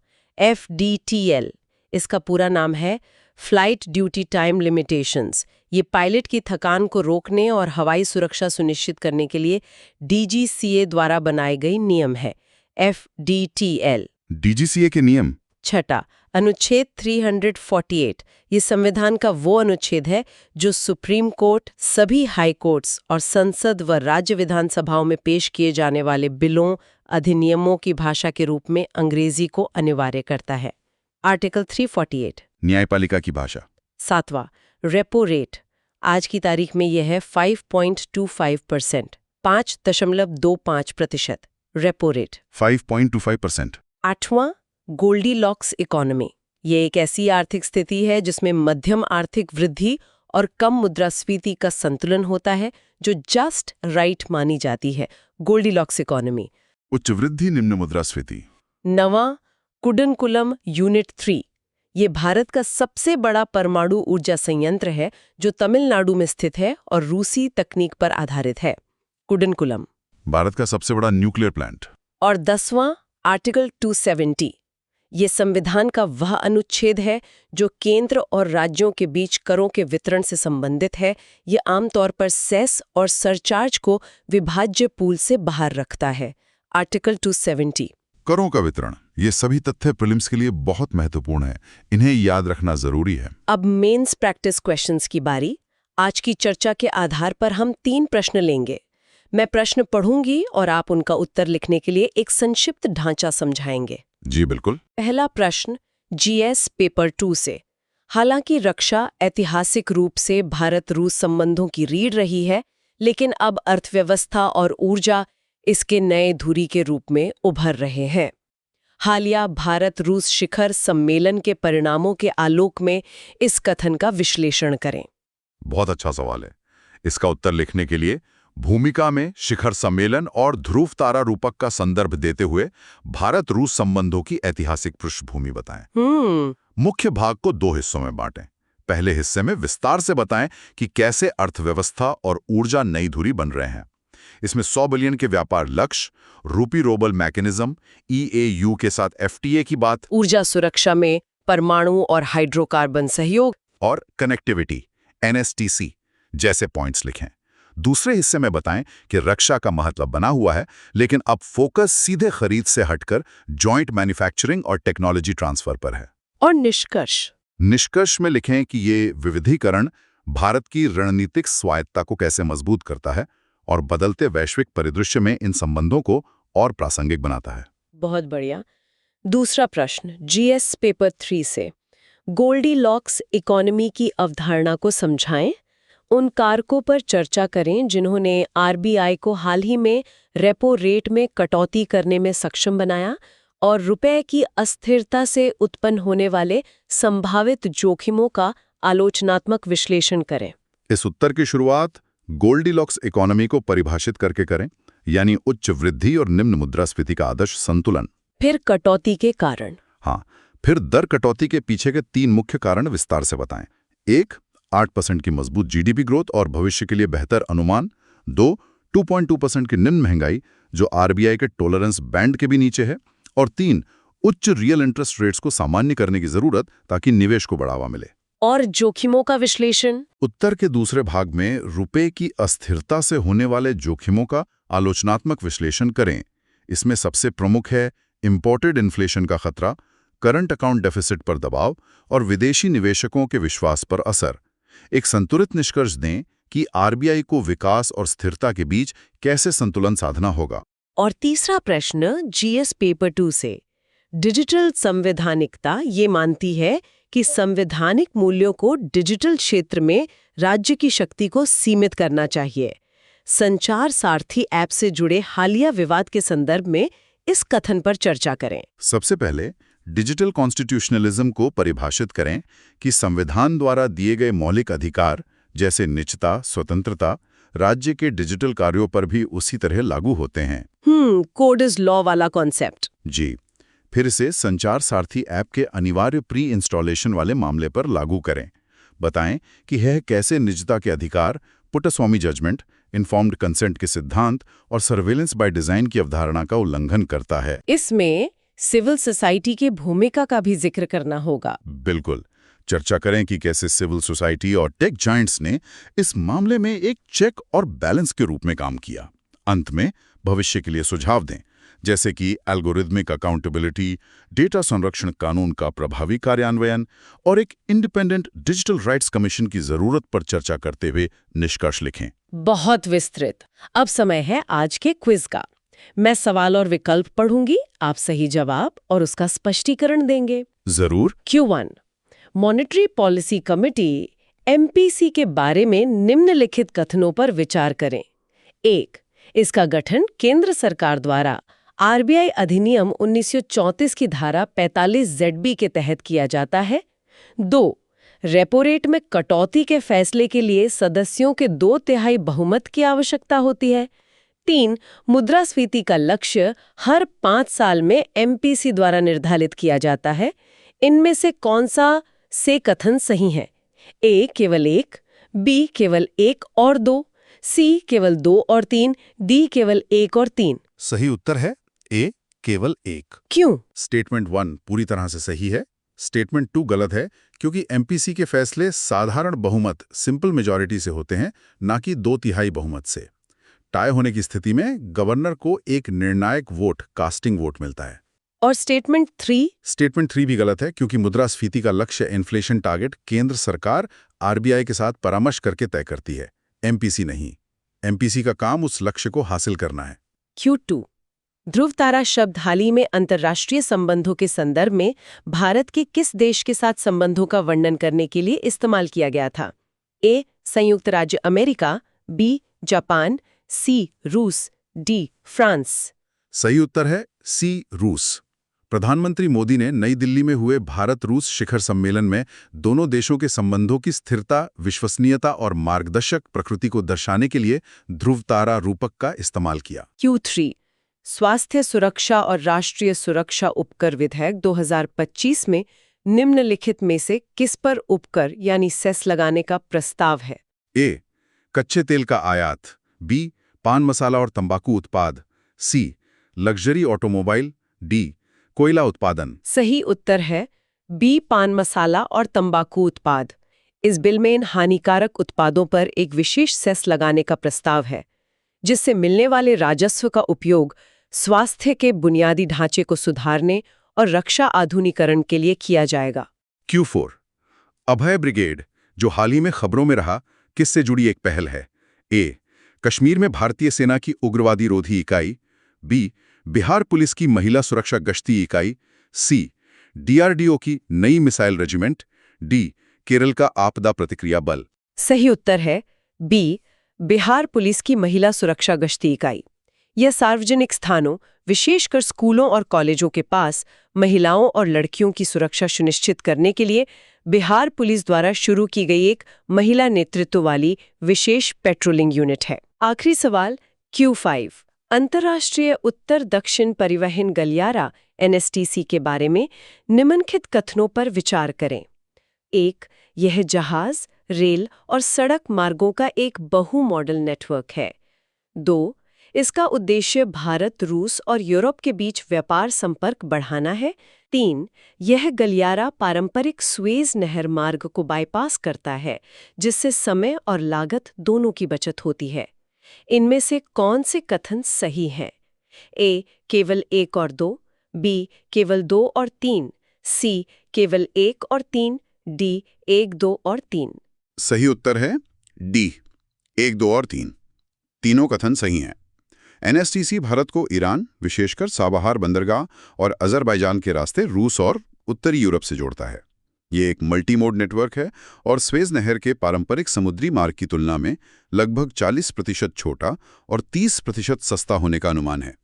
FDTL। इसका पूरा नाम है फ्लाइट ड्यूटी टाइम लिमिटेशंस। ये पायलट की थकान को रोकने और हवाई सुरक्षा सुनिश्चित करने के लिए DGCA द्वारा बनाई गई नियम है। FDTL। DGCA के नियम। छठा, अनुच्छेद 348। ये संविधान का वो अनुच्छेद है जो सुप्रीम कोर्ट, सभी हाई कोर्ट्स और संसद व राज्य विधानसभाओं में पेश किए जाने वाले बिलों, अधिनियमों की भाषा के रूप में अंग्रेजी को अनिवार्य करता है। आर्टिकल 348। न्यायपालिका की भाषा। सातवां, रेपो रेट। आज की तारीख में यह है 5.25%, 5.25%। Repo rate 5.25%। आठवां, गोल्डीलॉक्स इकोनॉमी। ये एक ऐसी आर्थिक स्थिति है जिसमें मध्यम आर्थिक वृद्धि और कम मुद्रास्फीति का संतुलन होता है, जो जस्ट राइट मानी जाती है। Goldilocks economy. उच्च वृद्धि निम्न मुद्रास्फीति। नवां, कुडनकुलम यूनिट 3 ये भारत का सबसे बड़ा परमाणु ऊर्जा संयंत्र है जो तमिलनाडु में स्थित है और रूसी तकनीक पर आधारित है। कुडनकुलम भारत का सबसे बड़ा न्यूक्लियर प्लांट। और 10वां आर्टिकल 270 ये संविधान का वह अनुच्छेद है जो केंद्र और राज्यों के बीच करों के वितरण से संबंधित है। ये आमतौर पर सेस और सरचार्ज को विभाज्य पूल से बाहर रखता है। आर्टिकल 270 करों का वितरण, ये सभी तथ्य प्रीलिम्स के लिए बहुत महत्वपूर्ण है, इन्हें याद रखना जरूरी है। अब मेंस प्रैक्टिस क्वेश्चंस की बारी। आज की चर्चा के आधार पर हम 3 प्रश्न लेंगे। मैं प्रश्न पढ़ूंगी और आप उनका उत्तर लिखने के लिए एक संक्षिप्त ढांचा समझाएंगे। जी बिल्कुल। पहला प्रश्न जीएस पेपर 2 से। हालांकि रक्षा ऐतिहासिक रूप से भारत रूस संबंधों की रीढ़ रही है, लेकिन अब अर्थव्यवस्था और ऊर्जा इसके नए धुरी के रूप में उभर रहे हैं। हालिया भारत रूस शिखर सम्मेलन के परिणामों के आलोक में इस कथन का विश्लेषण करें। बहुत अच्छा सवाल है। इसका उत्तर लिखने के लिए भूमिका में शिखर सम्मेलन और ध्रुव तारा रूपक का संदर्भ देते हुए भारत रूस संबंधों की ऐतिहासिक पृष्ठभूमि बताएं। मुख्य भाग को 2 हिस्सों में बांटें। पहले हिस्से में विस्तार से बताएं कि कैसे अर्थव्यवस्था और ऊर्जा नई धुरी बन रहे हैं। इसमें 100 बिलियन के व्यापार लक्ष्य, रूपी रोबल मैकेनिज्म, EAU के साथ FTA की बात, ऊर्जा सुरक्षा में परमाणु और हाइड्रोकार्बन सहयोग और कनेक्टिविटी NSTC जैसे पॉइंट्स लिखें। दूसरे हिस्से में बताएं कि रक्षा का महत्व बना हुआ है, लेकिन अब फोकस सीधे खरीद से हटकर जॉइंट मैन्युफैक्चरिंग और टेक्नोलॉजी ट्रांसफर पर है। और निष्कर्ष में लिखें कि ये विविधीकरण भारत की रणनीतिक स्वायत्ता को कैसे मजबूत करता है और बदलते वैश्विक परिदृश्य में इन संबंधों को और प्रासंगिक बनाता है। बहुत बढ़िया। दूसरा प्रश्न जीएस पेपर 3 से। गोल्डीलॉक्स इकोनॉमी की अवधारणा को समझाएं। उन कारकों पर चर्चा करें जिन्होंने RBI को हाल ही में रेपो रेट में कटौती करने में सक्षम बनाया और रुपए की अस्थिरता से उत्पन्न होने वाले संभावित जोखिमों का आलोचनात्मक विश्लेषण करें। इस उत्तर की शुरुआत गोल्डीलॉक्स इकोनॉमी को परिभाषित करके करें, यानी उच्च वृद्धि और निम्न मुद्रास्फीति का आदर्श संतुलन। फिर कटौती के कारण। हाँ, फिर दर कटौती के पीछे के 3 मुख्य कारण विस्तार से बताएं। 1, 8% की मजबूत GDP ग्रोथ और भविष्य के लिए बेहतर अनुमान। 2, 2.2% की निम्न महंगाई जो RBI के टॉलरेंस बैंड के भी नीचे है। और 3, उच्च रियल इंटरेस्ट रेट्स को सामान्य करने की जरूरत ताकि निवेश को बढ़ावा मिले। और जोखिमों का विश्लेषण। उत्तर के दूसरे भाग में रुपए की अस्थिरता से होने वाले जोखिमों का आलोचनात्मक विश्लेषण करें। इसमें सबसे प्रमुख है इंपोर्टेड इन्फ्लेशन का खतरा, करंट अकाउंट डेफिसिट पर दबाव और विदेशी निवेशकों के विश्वास पर असर। एक संतुलित निष्कर्ष दें कि RBI को विकास और स्थिरता के बीच कैसे संतुलन साधना होगा। और तीसरा प्रश्न जीएस पेपर 2 से। डिजिटल संवैधानिकता ये मानती है कि संवैधानिक मूल्यों को डिजिटल क्षेत्र में राज्य की शक्ति को सीमित करना चाहिए। संचार सारथी ऐप से जुड़े हालिया विवाद के संदर्भ में इस कथन पर चर्चा करें। सबसे पहले डिजिटल कॉन्स्टिट्यूशनलिज्म को परिभाषित करें कि संविधान द्वारा दिए गए मौलिक अधिकार जैसे निजता, स्वतंत्रता, राज्य के डिजिटल कार्यों पर भी उसी तरह लागू होते हैं। कोड इज लॉ वाला कॉन्सेप्ट। जी। फिर से संचार सारथी ऐप के अनिवार्य प्री इंस्टॉलेशन वाले मामले पर लागू करें। बताएं कि यह कैसे निजता के अधिकार, पुट्टस्वामी जजमेंट, इन्फॉर्म्ड कंसेंट के सिद्धांत और सर्वेलेंस बाय डिजाइन की अवधारणा का उल्लंघन करता है। इसमें सिविल सोसाइटी की भूमिका का भी जिक्र करना होगा। बिल्कुल। चर्चा करें कि कैसे सिविल सोसाइटी और टेक जायंट्स ने इस मामले में एक चेक और बैलेंस के रूप में काम किया। अंत में भविष्य के लिए सुझाव दें, जैसे कि एल्गोरिथमिक अकाउंटेबिलिटी, डेटा संरक्षण कानून का प्रभावी कार्यान्वयन और एक इंडिपेंडेंट डिजिटल राइट्स कमीशन की जरूरत पर चर्चा करते हुए निष्कर्ष लिखें। बहुत विस्तृत। अब समय है आज के क्विज का। मैं सवाल और विकल्प पढ़ूंगी, आप सही जवाब और उसका स्पष्टीकरण देंगे। जरूर। Q1 monetary policy committee MPC के बारे में निम्नलिखित कथनों पर विचार करें। 1. इसका गठन केंद्र सरकार द्वारा RBI अधिनियम 1934 की धारा 45 ZB के तहत किया जाता है। 2. रेपो रेट में कटौती के फैसले के लिए सदस्यों के 2/3 बहुमत की आवश्यकता होती है। 3. मुद्रास्फीति का लक्ष्य हर 5 साल में MPC द्वारा निर्धारित किया जाता है। इनमें से कौन सा से कथन सही है? A केवल 1, B केवल 1 और 2, C केवल 2 और 3, D केवल 1 और 3। सही उत्तर है ए, केवल 1। क्यों? स्टेटमेंट 1 पूरी तरह से सही है। स्टेटमेंट 2 गलत है, क्योंकि एमपीसी के फैसले साधारण बहुमत सिंपल मेजॉरिटी से होते हैं, ना कि 2/3 बहुमत से। टाई होने की स्थिति में गवर्नर को एक निर्णायक वोट, कास्टिंग वोट मिलता है। और स्टेटमेंट 3? स्टेटमेंट 3 भी गलत है, क्योंकि मुद्रास्फीति का लक्ष्य इन्फ्लेशन टारगेट केंद्र सरकार आरबीआई के साथ परामर्श करके तय करती है, एमपीसी नहीं। एमपीसी का काम उस लक्ष्य को हासिल करना है। Q2 ध्रुव तारा शब्द हाल ही में अंतर्राष्ट्रीय संबंधों के संदर्भ में भारत के किस देश के साथ संबंधों का वर्णन करने के लिए इस्तेमाल किया गया था? A संयुक्त राज्य अमेरिका, B जापान, C रूस, D फ्रांस। सही उत्तर है सी, रूस। प्रधानमंत्री मोदी ने नई दिल्ली में हुए भारत-रूस शिखर सम्मेलन में दोनों देशों के संबंधों की स्थिरता, विश्वसनीयता और मार्गदर्शक प्रकृति को दर्शाने के लिए ध्रुव तारा रूपक का इस्तेमाल किया। Q3 स्वास्थ्य सुरक्षा और राष्ट्रीय सुरक्षा उपकर विधेयक 2025 में निम्नलिखित में से किस पर उपकर यानी सेस लगाने का प्रस्ताव है? ए, कच्चे तेल का आयात, बी, पान मसाला और तंबाकू उत्पाद, सी, लग्जरी ऑटोमोबाइल, डी, कोयला उत्पादन। सही उत्तर है बी पान मसाला और तंबाकू उत्पाद। इस बिल में इन हानिकारक उत्पादों पर एक विशेष सेस लगाने का प्रस्ताव है, जिससे मिलने वाले राजस्व का उपयोग स्वास्थ्य के बुनियादी ढांचे को सुधारने और रक्षा आधुनिकीकरण के लिए किया जाएगा। Q4 अभय ब्रिगेड, जो हाल ही में खबरों में रहा, किससे जुड़ी एक पहल है? ए, कश्मीर में भारतीय सेना की उग्रवादी रोधी इकाई, बी, बिहार पुलिस की महिला सुरक्षा गश्ती इकाई, सी, डीआरडीओ की नई मिसाइल रेजिमेंट, डी, केरल का आपदा प्रतिक्रिया बल। सही उत्तर है बी, बिहार पुलिस की महिला सुरक्षा गश्ती इकाई। यह सार्वजनिक स्थानों, विशेषकर स्कूलों और कॉलेजों के पास महिलाओं और लड़कियों की सुरक्षा सुनिश्चित करने के लिए बिहार पुलिस द्वारा शुरू की गई एक महिला नेतृत्व वाली विशेष पेट्रोलिंग यूनिट है। आखिरी सवाल Q5 अंतर्राष्ट्रीय उत्तर दक्षिण परिवहन गलियारा NSTC के बारे में निम्नलिखित कथनों पर विचार करें। 1. यह जहाज, रेल और सड़क मार्गों का एक बहु मॉडल नेटवर्क है। 2. इसका उद्देश्य भारत, रूस और यूरोप के बीच व्यापार संपर्क बढ़ाना है। 3. यह गलियारा पारंपरिक स्वेज नहर मार्ग को बाईपास करता है, जिससे समय और लागत दोनों की बचत होती है। इनमें से कौन से कथन सही हैं? A केवल 1 और 2, B केवल 2 और 3, C केवल 1 और 3, D 1, 2 और 3। सही उत्तर है डी, 1, 2 और 3। तीनों कथन सही हैं। एनएसटीसी भारत को ईरान, विशेषकर साबाहार बंदरगाह और अजरबैजान के रास्ते रूस और उत्तरी यूरोप से जोड़ता है। ये एक मल्टी मोड नेटवर्क है और स्वेज नहर के पारंपरिक समुद्री मार्ग की तुलना में लगभग 40% छोटा और 30% सस्ता होने का अनुमान है।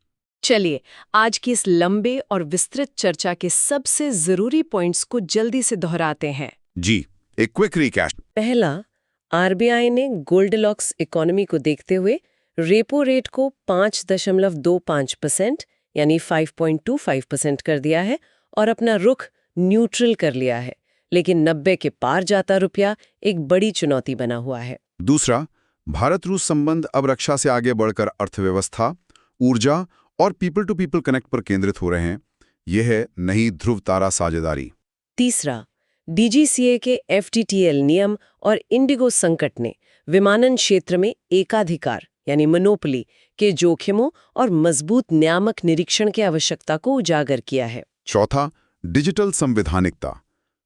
चलिए, आज की इस लंबे और विस्तृत चर्चा के सबसे जरूरी पॉइंट्स को जल्दी से दोहराते हैं। जी, एक क्विक रिकैप। पहला, आरबीआई ने गोल्डलॉक्स इकोनॉमी को देखते हुए रेपो रेट को 5.25% यानी 5.25% कर दिया है और अपना रुख न्यूट्रल कर लिया है, लेकिन 90 के पार जाता रुपया एक बड़ी चुनौती बना हुआ है। दूसरा, भारत-रूस संबंध अब रक्षा से आगे बढ़कर अर्थव्यवस्था, ऊर्जा और पीपल टू पीपल कनेक्ट पर केंद्रित हो रहे हैं। यह है नई ध्रुव तारा साझेदारी। तीसरा, डीजीसीए के FTTL नियम और इंडिगो संकट ने विमानन क्षेत्र में एकाधिकार यानी मोनोपोली के जोखिमों और मजबूत नियामक निरीक्षण की आवश्यकता को उजागर किया है। चौथा, डिजिटल संवैधानिकता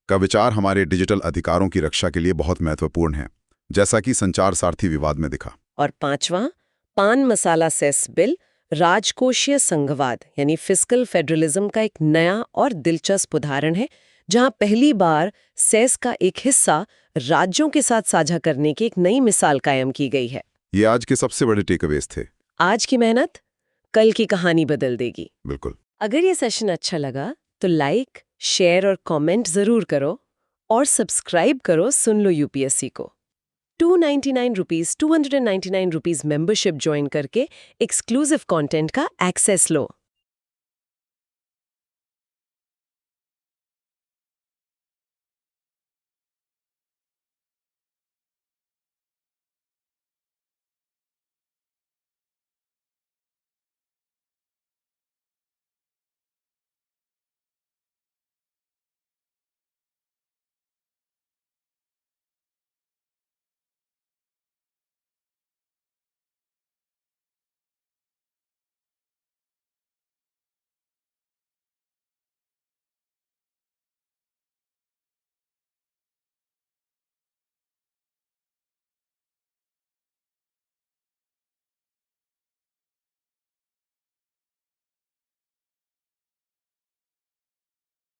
का विचार हमारे डिजिटल अधिकारों की रक्षा के लिए बहुत महत्वपूर्ण है, जैसा कि संचार सारथी विवाद में दिखा। और पांचवा, पान मसाला सेस बिल राजकोषीय संघवाद यानी फिस्कल फेडरलिज्म का एक नया और दिलचस्प उदाहरण है, जहां पहली बार सेस का एक हिस्सा राज्यों के साथ साझा करने की एक नई मिसाल कायम की गई है। ये आज के सबसे बड़े टेकअवेज थे। आज की मेहनत कल की कहानी बदल देगी। बिल्कुल। अगर ये सेशन अच्छा लगा तो लाइक, शेयर और कमेंट जरूर करो और सब्सक्राइब करो सुन लो यूपीएससी को। 299 रुपीस 299 रुपीस मेंबरशिप ज्वाइन करके एक्सक्लूसिव कंटेंट का एक्सेस लो।